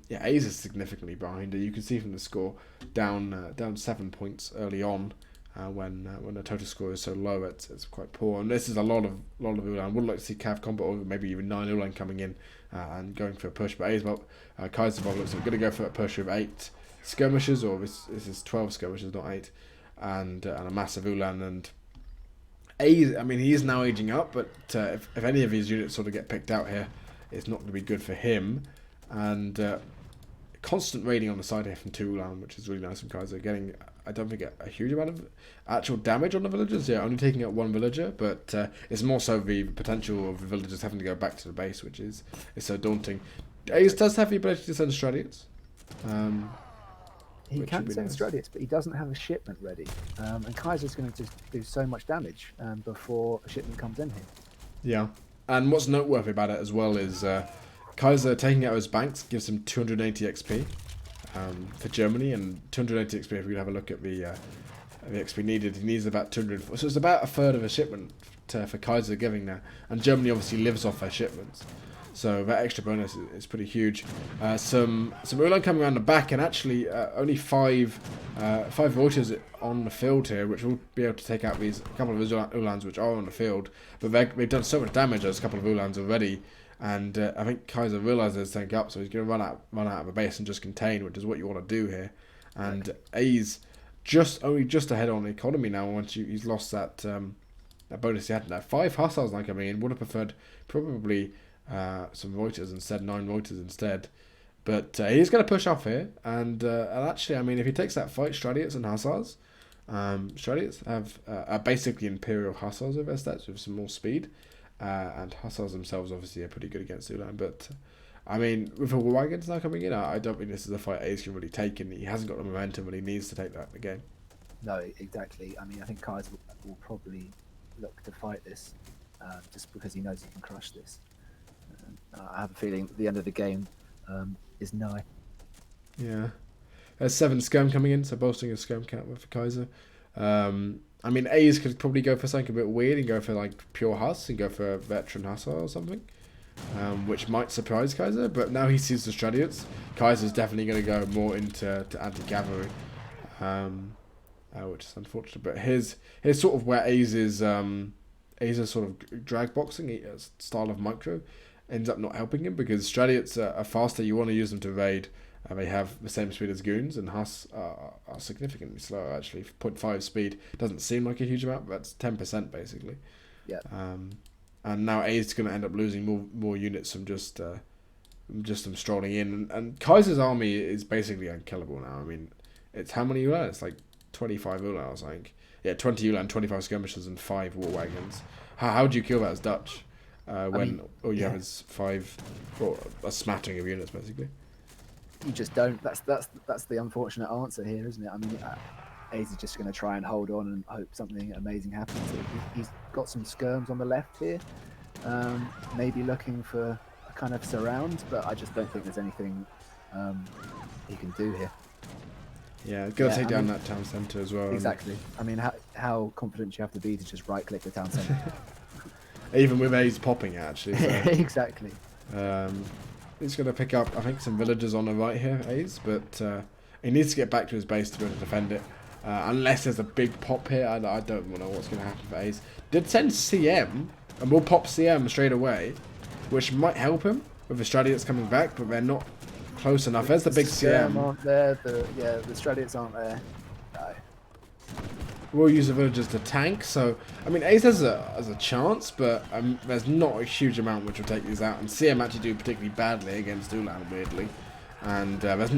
yeah, A's is significantly behind. You can see from the score down 7 points early on when the total score is so low. It's quite poor. And this is a lot of Ulan. Would like to see Cav Combat or maybe even 9 Ulan coming in and going for a push. But Aizamk, Kaiserklein looks like going to go for a push of 8 skirmishes, or this is 12 skirmishes, not 8, and a massive Ulan. And A's, I mean, he is now aging up, but if any of his units sort of get picked out here, it's not going to be good for him. And constant raiding on the side here from 2 Ulan, which is really nice from Kaiser. Getting, I don't think, a huge amount of actual damage on the villagers. Yeah, only taking out 1 villager, but it's more so the potential of the villagers having to go back to the base, which is so daunting. Ace does have the ability to send Stradians. He can send Stradians, but he doesn't have a shipment ready. And Kaiser's going to just do so much damage before a shipment comes in here. Yeah, and what's noteworthy about it as well is Kaiser taking out his banks gives him 280 XP for Germany, and 280 XP, if we have a look at the XP needed, he needs about 200. So it's about a third of a shipment for Kaiser giving that, and Germany obviously lives off their shipments. So that extra bonus is pretty huge. Some Ulan coming around the back, and actually only 5 Reuters on the field here, which will be able to take out a couple of Ulans which are on the field. But they've done so much damage as a couple of Ulans already, and I think Kaiser realises it's up, so he's going to run out of a base and just contain, which is what you want to do here. And A's only just ahead on the economy now. Once he's lost that bonus he had. Now 5 Hussars now coming in. Would have preferred probably some Reuters instead, 9 Reuters instead. But he's going to push off here, and actually, I mean, if he takes that fight, Stradians and Hussars, Stradians are basically Imperial Hussars with their stats with some more speed, and Hussars themselves obviously are pretty good against Ulan. But I mean, with the wagons now coming in, I don't think this is a fight Ace can really take, and he hasn't got the momentum and he needs to take that in the game. No, exactly. I mean, I think Kaiser will probably look to fight this just because he knows he can crush this. I have a feeling the end of the game is nigh. Yeah. There's 7 skirm coming in, so bolstering a skirm count with Kaiser. I mean, A's could probably go for something a bit weird and go for like pure Huss and go for a veteran Hussar or something, which might surprise Kaiser. But now he sees the Stradians, Kaiser's definitely going to go more into anti-cavalry, which is unfortunate. But his sort of where A's is sort of drag boxing style of micro ends up not helping him, because Stradians are faster. You want to use them to raid. They have the same speed as goons, and Huss are significantly slower, actually. 0.5 speed doesn't seem like a huge amount, but that's 10% basically. Yeah. And now A is going to end up losing more units from just them strolling in. And Kaiser's army is basically unkillable now. I mean, it's how many Ulan? It's like 25 Ulan, I think. Yeah, 20 Ulan, 25 skirmishers, and 5 war wagons. How do you kill that as Dutch? When all you have is 5, or a smattering of units, basically. You just don't. That's the unfortunate answer here, isn't it? I mean, A's is just going to try and hold on and hope something amazing happens. He's got some skirms on the left here, maybe looking for a kind of surround, but I just don't think there's anything he can do here. Yeah, got to take down that town centre as well. Exactly. I mean, how confident you have to be to just right-click the town centre? Even with A's popping, actually. So. Exactly. He's going to pick up, I think, some villagers on the right here, A's, but he needs to get back to his base to be able to defend it. Unless there's a big pop here, I don't know what's going to happen for A's. Did send CM, and we'll pop CM straight away, which might help him with the Stradians coming back, but they're not close enough. There's the big CM. Aren't there. The Stradians aren't there. No. We'll use the villagers to tank, so I mean Ace has a chance, but there's not a huge amount which will take these out, and CM actually do particularly badly against Ulan, weirdly, and there's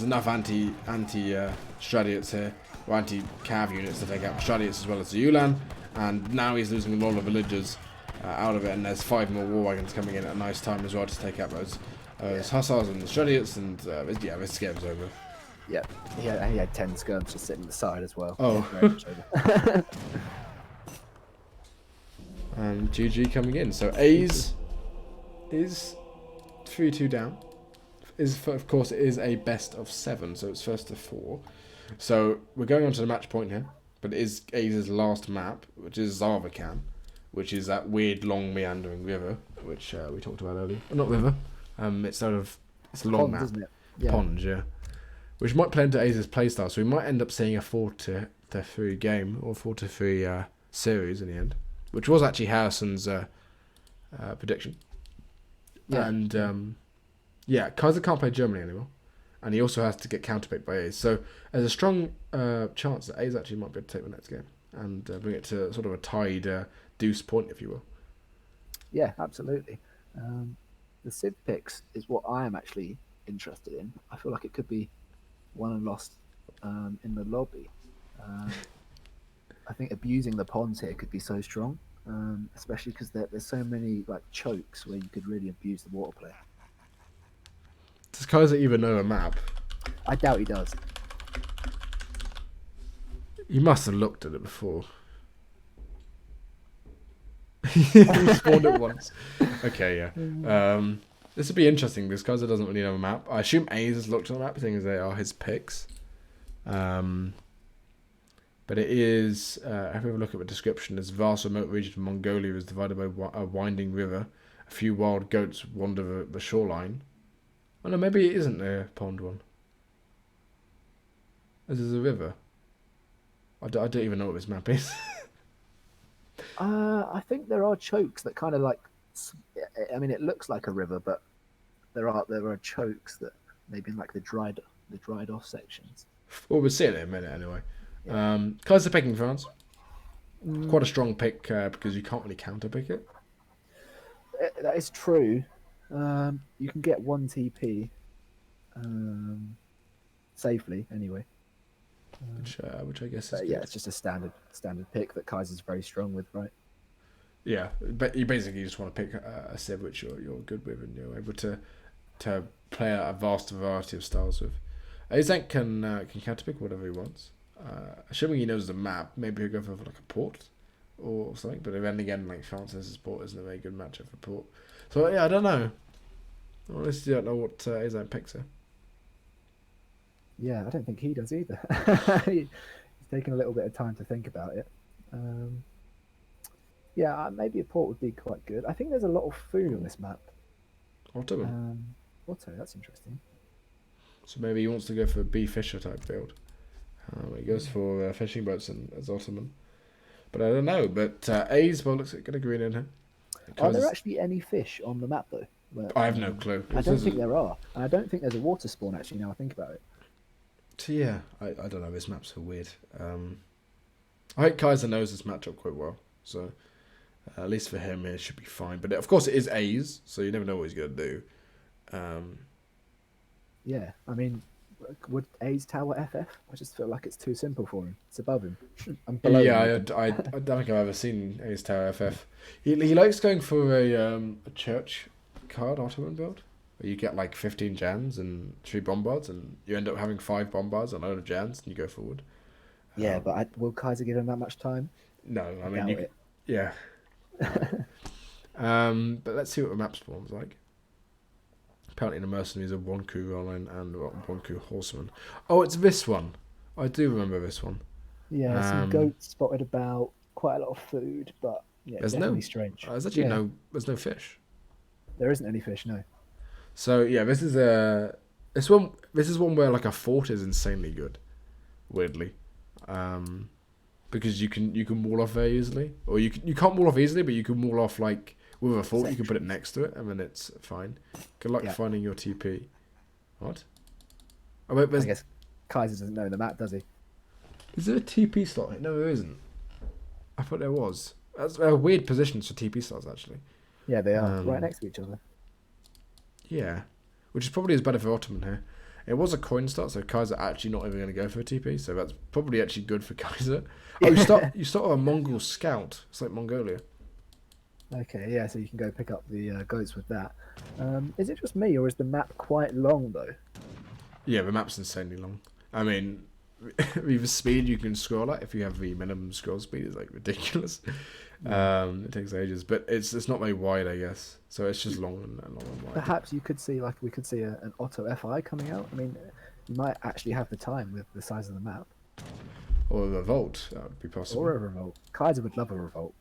enough anti Stradians here, or anti-cav units to take out Stradians as well as the Ulan, and now he's losing a lot of villagers out of it, and there's 5 more war wagons coming in at a nice time as well to take out those Hussars and the Stradians, and this game's over. Yeah, he had 10 skirms just sitting on the side as well. Oh. And GG coming in. So A's is 3-2 down. Of course, it is a best of 7, so it's first to 4. So we're going on to the match point here. but it is Aza's last map, which is Zavkhan, which is that weird long meandering river, which we talked about earlier. Not river. It's sort of it's a long Pond, map. isn't it? Yeah. Pond, yeah. Which might play into Aza's playstyle, so we might end up seeing a 4-3 game or 4-3 series in the end, which was actually Harrison's prediction. Yeah. And Kaiser can't play Germany anymore, and he also has to get counterpicked by Aze. So there's a strong chance that Aze actually might be able to take the next game and bring it to sort of a tied deuce point, if you will. Yeah, absolutely. The Civ picks is what I am actually interested in. I feel like it could be won and lost in the lobby. I think abusing the ponds here could be so strong, especially because there's so many like chokes where you could really abuse the water play. Does Kaiser even know a map? I doubt he does. You must have looked at it before. He spawned it once. Okay, yeah. This would be interesting because Kaiser doesn't really know a map. I assume Aze has looked at the map, seeing as they are his picks. But it is, if we have a look at the description, this vast remote region of Mongolia is divided by a winding river. A few wild goats wander the shoreline. Oh no, maybe it isn't a pond one. This is a river. I don't even know what this map is. I think there are chokes that kind of like. I mean, it looks like a river, but there are chokes that maybe in like the dried off sections. Well, we'll see it in a minute anyway. Yeah. Kaiser picking France. Quite a strong pick because you can't really counter pick it. That is true. You can get 1 TP safely anyway. Which I guess is yeah, good. it's just a standard pick that Kaiser's very strong with, right? Yeah, but you basically just want to pick a Civ which you're good with and you're able to play a vast variety of styles with. Aizamk can counterpick whatever he wants. Assuming he knows the map, maybe he'll go for like a port or something. But then again, like France's port isn't a very good matchup for port. So yeah, I don't know. I honestly don't know what Aizamk picks here. Yeah, I don't think he does either. He's taking a little bit of time to think about it. Yeah, maybe a port would be quite good. I think there's a lot of food on this map. Ottoman. Otto, that's interesting. So maybe he wants to go for a B Fisher type build. He goes for fishing boats as Ottoman. But I don't know. But A's, well, looks like got a green in here. Are there actually any fish on the map, though? I have no clue. I don't think there are. And I don't think there's a water spawn, actually, now I think about it. So yeah, I don't know. This map's so weird. I think Kaiser knows this matchup quite well. So at least for him, it should be fine. But of course, it is A's, so you never know what he's going to do. Yeah, I mean, would A's tower FF? I just feel like it's too simple for him. It's above him. I'm below him. I don't think I've ever seen A's Tower FF. He likes going for a church card Ottoman build, where you get like 15 Jans and 3 bombards, and you end up having 5 bombards and a load of Jans, and you go forward. Yeah, but will Kaiser give him that much time? No, I mean, yeah. But let's see what the map spawn's like. Apparently the mercenaries are Wonku Rollin and Wonku Horseman. Oh, it's this one. I do remember this one. Yeah, some goats spotted about, quite a lot of food, but yeah, there's definitely strange. There's actually there's no fish. There isn't any fish, no. So yeah, this is one where like a fort is insanely good, weirdly, because you can wall off very easily, or you can't wall off easily, but you can wall off like with a fort. You can put it next to it, and then it's fine. Good luck finding your TP. What? Oh wait, I guess Kaiser doesn't know the map, does he? Is there a TP slot? No, there isn't. I thought there was. That's a weird positions for TP slots, actually. Yeah, they are right next to each other. Yeah, which is probably as better for Ottoman here. It was a coin start, so Kaiser actually not even going to go for a TP, so that's probably actually good for Kaiser. Oh, you start with a Mongol scout. It's like Mongolia. Okay, yeah, so you can go pick up the goats with that. Is it just me, or is the map quite long, though? Yeah, the map's insanely long. I mean, with the speed you can scroll at, if you have the minimum scroll speed, is like ridiculous. It takes ages, but it's not very wide, I guess. So it's just long and wide. Perhaps we could see an Otto FI coming out. I mean, you might actually have the time with the size of the map. Or a revolt, that would be possible. Or a revolt. Kaiser would love a revolt.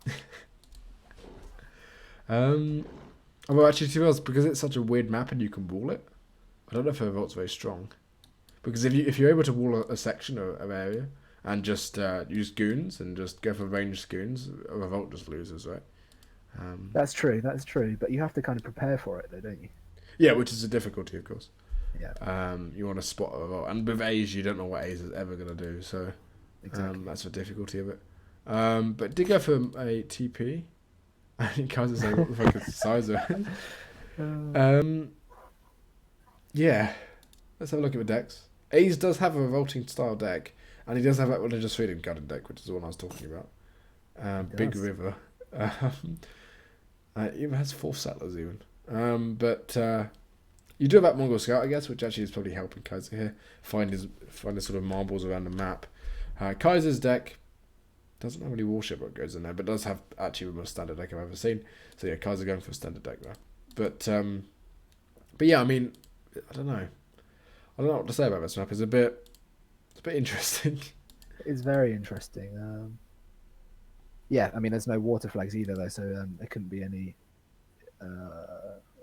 Well, actually, to be honest, because it's such a weird map and you can wall it, I don't know if a revolt's very strong. Because if you're able to wall a section of area and just use goons and just go for ranged goons, a revolt just loses, right? That's true. But you have to kind of prepare for it, though, don't you? Yeah, which is a difficulty, of course. Yeah. You want to spot a revolt, and with A's, you don't know what A's is ever going to do, so Exactly. that's the difficulty of it. But did go for a TP. I think Kaiser's saying, what the fuck is the size of it? Yeah. Let's have a look at the decks. A's does have a revolting style deck, and he does have that religious freedom garden deck, which is the one I was talking about. Big River. It even has 4 settlers even. But you do have that Mongol Scout, I guess, which actually is probably helping Kaiser here find his sort of marbles around the map. Kaiser's deck doesn't have any warship what goes in there, but does have actually the most standard deck I've ever seen. So yeah, Kaiser going for a standard deck there. But yeah, I mean, I don't know what to say about this map. It's a bit interesting. It's very interesting. Yeah, I mean, there's no water flags either, though, so there couldn't be any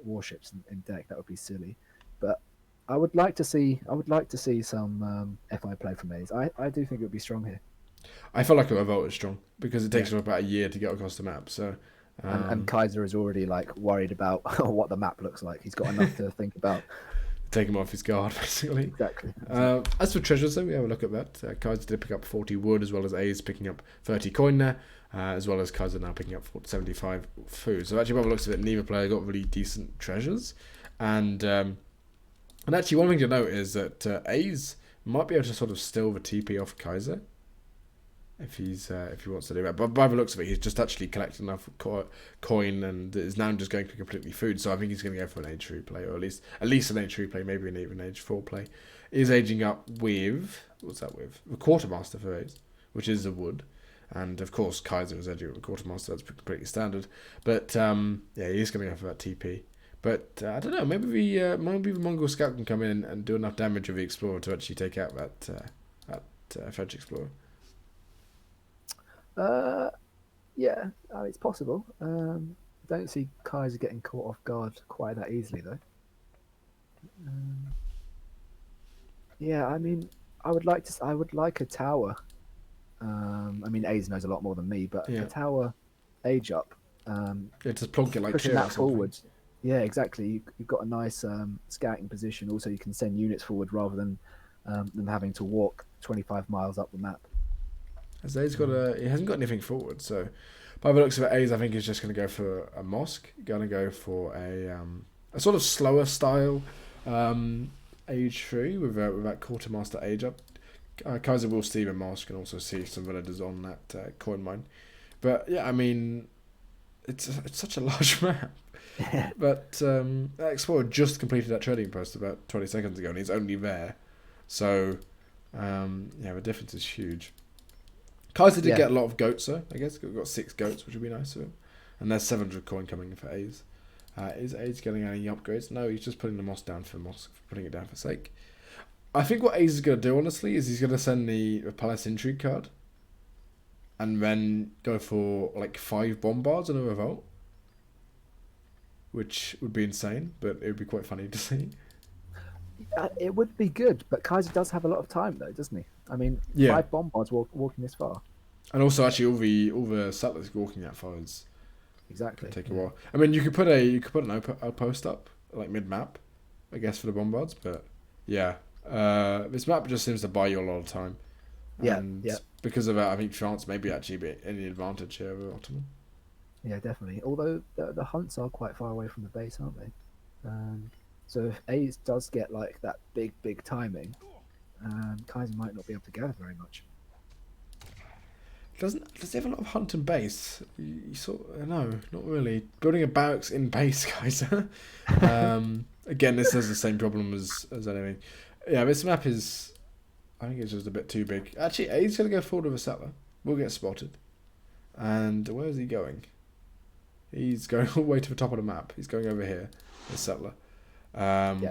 warships in deck. That would be silly. But I would like to see some FI play from A's. I do think it would be strong here. I feel like a revolt is strong because it takes about a year to get across the map. So and Kaiser is already like worried about what the map looks like. He's got enough to think about. Take him off his guard, basically. Exactly. As for treasures, though, we have a look at that. Kaiser did pick up 40 wood, as well as A's picking up 30 coin there, as well as Kaiser now picking up 75 food. So actually, by the looks of it, neither player got really decent treasures. And actually, one thing to note is that A's might be able to sort of steal the TP off Kaiser if he wants to do that. But by the looks of it, he's just actually collected enough coin and is now just going for completely food. So I think he's going to go for an age 3 play, or at least an age 3 play, maybe an even age 4 play. Is aging up with the quartermaster for A's, which is a wood, and of course Kaiser is aging up with quartermaster. That's pretty standard. But yeah, he's going to go for that TP. But I don't know. Maybe the Mongol Scout can come in and do enough damage with the Explorer to actually take out that French Explorer. Yeah, it's possible. Don't see Kaiser getting caught off guard quite that easily, though. Yeah, I mean, I would like a tower. I mean, A's knows a lot more than me, but a tower age up. Just plonk it like pushing that forward. Yeah, exactly. You've got a nice scouting position. Also, you can send units forward rather than them having to walk 25 miles up the map. As A's he hasn't got anything forward, so by the looks of it, A's I think is just going to go for a mosque. Going to go for a sort of slower style age 3 with that quartermaster age up. Kaiser will steam a mosque and also see some villagers on that coin mine. But yeah, I mean, it's such a large map. But that Explorer just completed that trading post about 20 seconds ago, and he's only there. So yeah, the difference is huge. Kaiser did get a lot of goats, though. I guess we've got 6 goats, which would be nice of him. And there's 700 coin coming in for A's. Is A's getting any upgrades? No, he's just putting the mosque down for putting it down for sake. I think what A's is going to do, honestly, is he's going to send the Palace Intrigue card, and then go for like 5 bombards and a revolt, which would be insane, but it would be quite funny to see. It would be good, but Kaiser does have a lot of time, though, doesn't he? I mean, 5 bombards walking this far, and also actually all the settlers walking that far is exactly take a while. I mean, you could put an outpost up like mid map, I guess, for the bombards, but yeah, this map just seems to buy you a lot of time. And because of that, I think France may be actually be any advantage here over Ottoman. Yeah, definitely. Although the hunts are quite far away from the base, aren't they? So if A's does get like that big timing, Kaiser might not be able to gather very much. Does he have a lot of hunt and base? No, not really. Building a barracks in base, Kaiser. Again, this has the same problem as anything. Yeah, this map is, I think it's just a bit too big. Actually, A's going to go forward with a settler. We'll get spotted. And where is he going? He's going all the way to the top of the map. He's going over here, the settler. And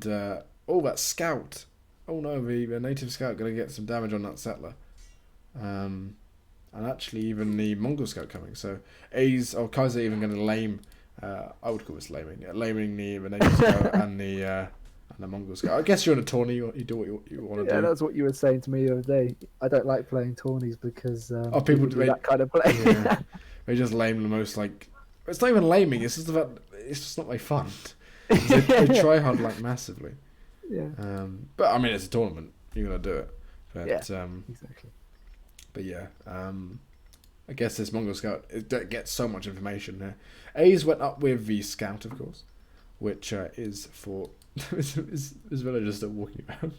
that scout. Oh no, the native scout going to get some damage on that settler. And actually even the Mongol Scout coming. So Kaiser even going to lame. I would call this laming. Yeah, laming the Native Scout and the Mongol Scout. I guess you're in a tourney. You do what you want to do. Yeah, that's what you were saying to me the other day. I don't like playing tourneys because People do that kind of play. Yeah, they just lame the most. Like, it's not even laming. It's just about. It's just not very fun. They try hard like massively. Yeah. But I mean, it's a tournament. You're gonna do it. But, yeah. Exactly. But yeah. I guess this Mongol Scout gets so much information here. A's went up with the Scout, of course, which is for his villagers still walking around.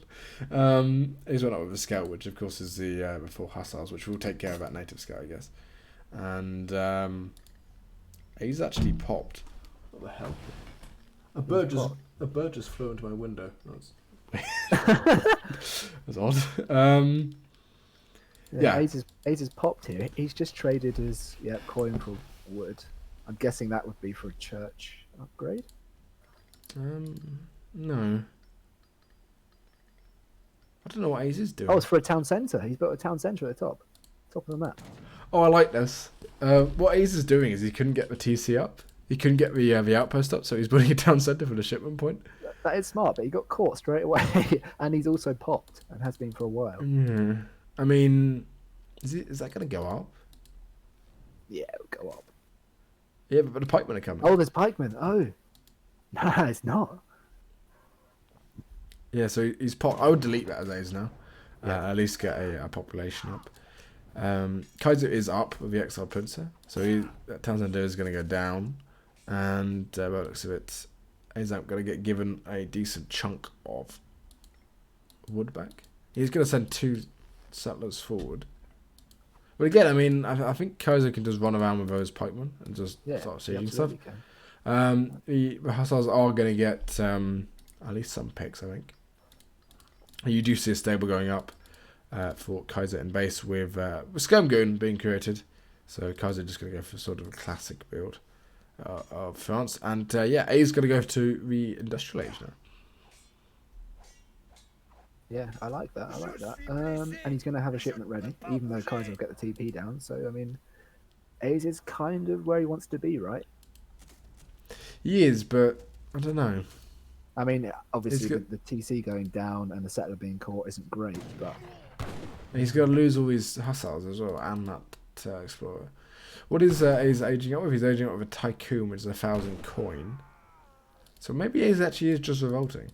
A's went up with the Scout, which of course is the for Hussars, which will take care of that Native Scout, I guess. And A's actually popped. What the hell? A bird just flew into my window. That's odd. Yeah. Ace has popped here. He's just traded his coin for wood. I'm guessing that would be for a church upgrade. No. I don't know what Ace is doing. Oh, it's for a town centre. He's built a town centre at the top of the map. Oh, I like this. What Ace is doing is he couldn't get the TC up. He couldn't get the outpost up, so he's building a town centre for the shipment point. That is smart, but he got caught straight away, and he's also popped and has been for a while. Yeah. I mean, is that going to go up? Yeah, it'll go up. Yeah, but the pikemen are coming. Oh, there's pikemen. Oh. No, it's not. Yeah, so he's popped. I would delete that as A's now. At least get a population up. Kaiser is up with the Exiled Prince. So that town centre is going to go down. And by the looks of it, Aizamk going to get given a decent chunk of wood back. He's going to send 2 settlers forward. But again, I mean, I think Kaiser can just run around with those pikemen and just start sieging stuff. The Hussars are going to get at least some picks, I think. You do see a stable going up for Kaiser in base with Skirmgoon being created. So Kaiser just going to go for sort of a classic build of France. And A's going to go to the Industrial Age now. Yeah, I like that. And he's going to have a shipment ready, even though Kaiser will get the TP down. So, I mean, A's is kind of where he wants to be, right? He is, but I don't know. I mean, obviously, the TC going down and the settler being caught isn't great, but... He's going to lose all these Hussars as well, and that Explorer. What is A's aging up with? He's aging up with a Tycoon, which is 1,000 coin. So maybe A's actually is just revolting.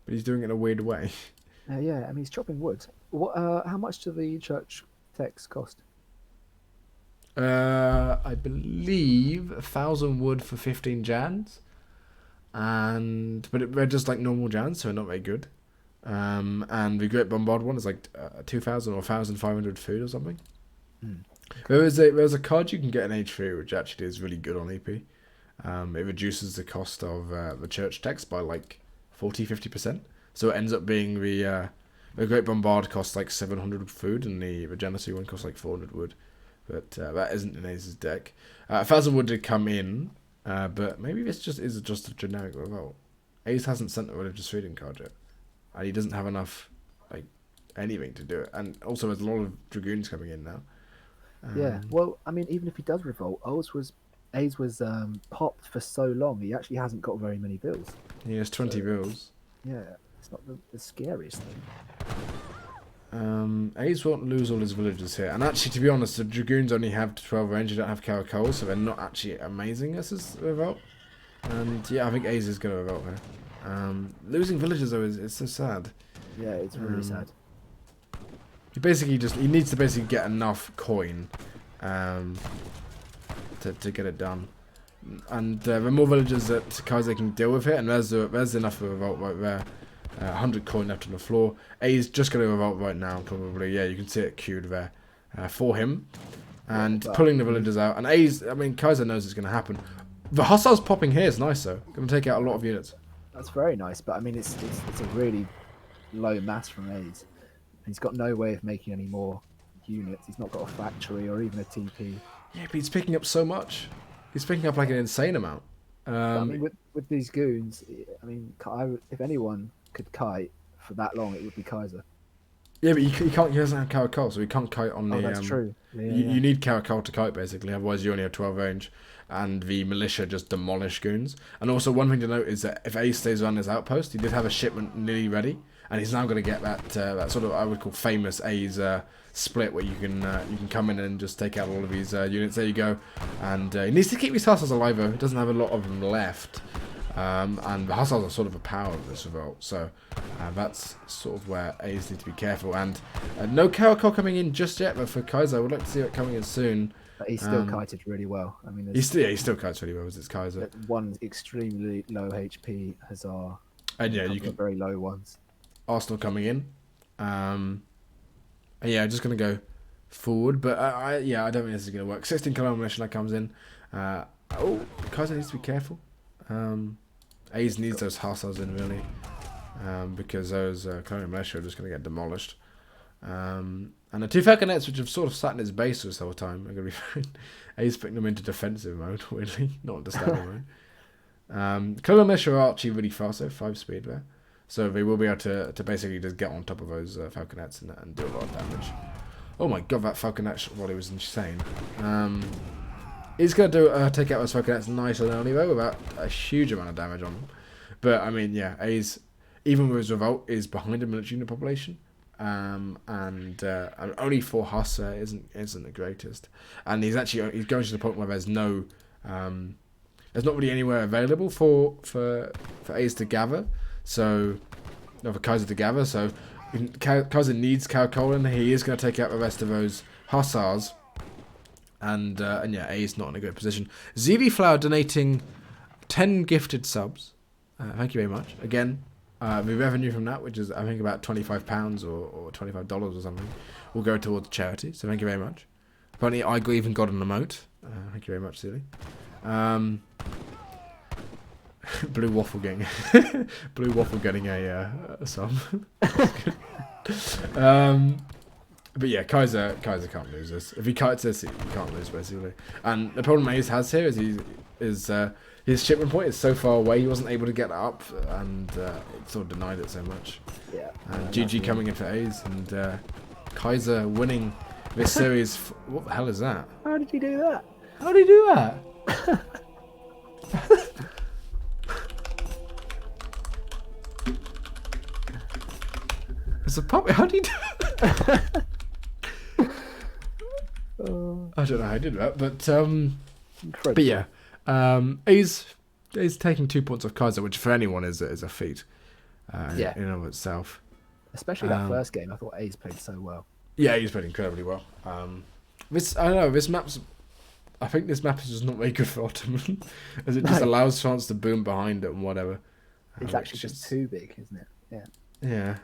But he's doing it in a weird way. Yeah, I mean, he's chopping wood. What? How much do the church techs cost? I believe 1,000 wood for 15 Jans. But they're just like normal Jans, so they're not very good. And the Great Bombard one is like 2,000 or 1,500 food or something. There's a card you can get in H3 which actually is really good on EP. It reduces the cost of the church techs by like 40-50%. So it ends up being the Great Bombard costs like 700 food and the Regeneracy one costs like 400 wood. But that isn't in Ace's deck. 1,000 wood did come in, but maybe this is just a generic revolt. Ace hasn't sent a religious freedom card yet, and he doesn't have enough like anything to do it. And also, there's a lot of dragoons coming in now. Yeah, well, I mean, even if he does revolt, Ace was popped for so long. He actually hasn't got very many bills. He has 20 bills. Yeah, it's not the scariest thing. Ace won't lose all his villagers here. And actually, to be honest, the dragoons only have 12 range. They don't have Caracoles, so they're not actually amazing as a revolt. And yeah, I think Ace is going to revolt here. Losing villagers though is so sad. Yeah, it's really sad. He needs to basically get enough coin to get it done. And the more villagers that Kaiser can deal with it, and there's enough of a revolt right there. 100 coin left on the floor. A's just going to revolt right now, probably. Yeah, you can see it queued there for him. And pulling the villagers out. And Kaiser knows it's going to happen. The Hussars popping here is nice, though. Going to take out a lot of units. That's very nice, but I mean, it's a really low mass from A's. He's got no way of making any more units. He's not got a factory or even a TP. Yeah, but he's picking up so much. He's picking up like an insane amount. I mean, with these goons, I mean, if anyone could kite for that long, it would be Kaiser. Yeah, but you can't. He doesn't have Caracol, so he can't kite on the. Oh, that's true. Yeah, You need Caracol to kite basically, otherwise you only have 12 range, and the militia just demolish goons. And also one thing to note is that if Ace stays on his outpost, he did have a shipment nearly ready, and he's now going to get that sort of I would call famous A's split where you can come in and just take out all of his units. There you go, and he needs to keep his hussars alive though. He doesn't have a lot of them left. And the hussars are sort of a power of this revolt, so that's sort of where A's need to be careful. And no Caracol coming in just yet, but for Kaiser, I would like to see it coming in soon. But he's still kited really well. I mean, he still kites really well as it's Kaiser. One extremely low HP Hussar, And yeah, you can very low ones. Arsenal coming in. Yeah, just gonna go forward, but I don't think this is gonna work. 16 kilometer militia that comes in. Kaiser needs to be careful. A's needs those hussars in really, because those colonial militia are just going to get demolished. And the two falconets, which have sort of sat in his base this whole time, are going to be fine. A's putting them into defensive mode, weirdly, not into standing mode. Colonial militia are actually really fast, though, 5 speed there. So they will be able to basically just get on top of those falconets and do a lot of damage. Oh my god, that falconet volley was insane. He's going to take out those falconets nice and early though, without a huge amount of damage on them. But I mean, yeah, A's, even with his revolt, is behind the military unit population, and only 4 Huss isn't the greatest. And he's going to the point where there's not really anywhere available for A's to gather. So, no, for Kaiser to gather. So Kaiser needs Kaiserklein. He is going to take out the rest of those Hussars. And yeah, A is not in a good position. ZV Flower donating 10 gifted subs. Thank you very much. Again, the revenue from that, which is I think about £25 or $25 or something, will go towards charity. So thank you very much. Apparently, I even got an emote. Thank you very much, Silly. Blue Waffle getting a sub. But yeah, Kaiser can't lose this. If he kites this, he can't lose basically. And the problem Ace has here is his shipment point is so far away, he wasn't able to get up, and it sort of denied it so much. Yeah. And GG coming in for Ace, and Kaiser winning this series. What the hell is that? How did you do that? How did he do that? It's a puppet. How do you do that? I don't know how I did that, but yeah, A's taking 2 points off Kaiser, which for anyone is a feat, in and of itself. Especially that first game, I thought A's played so well. Yeah, he's played incredibly well. I don't know. I think this map is just not very good for Ottoman, as it just allows chance to boom behind it and whatever. It's actually just too big, isn't it? Yeah. Yeah.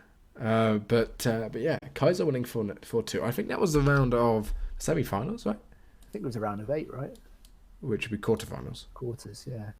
But yeah, Kaiser winning 4-2. I think that was the round of semi-finals, right? I think it was a round of 8, right? Which would be quarterfinals. Quarters, yeah.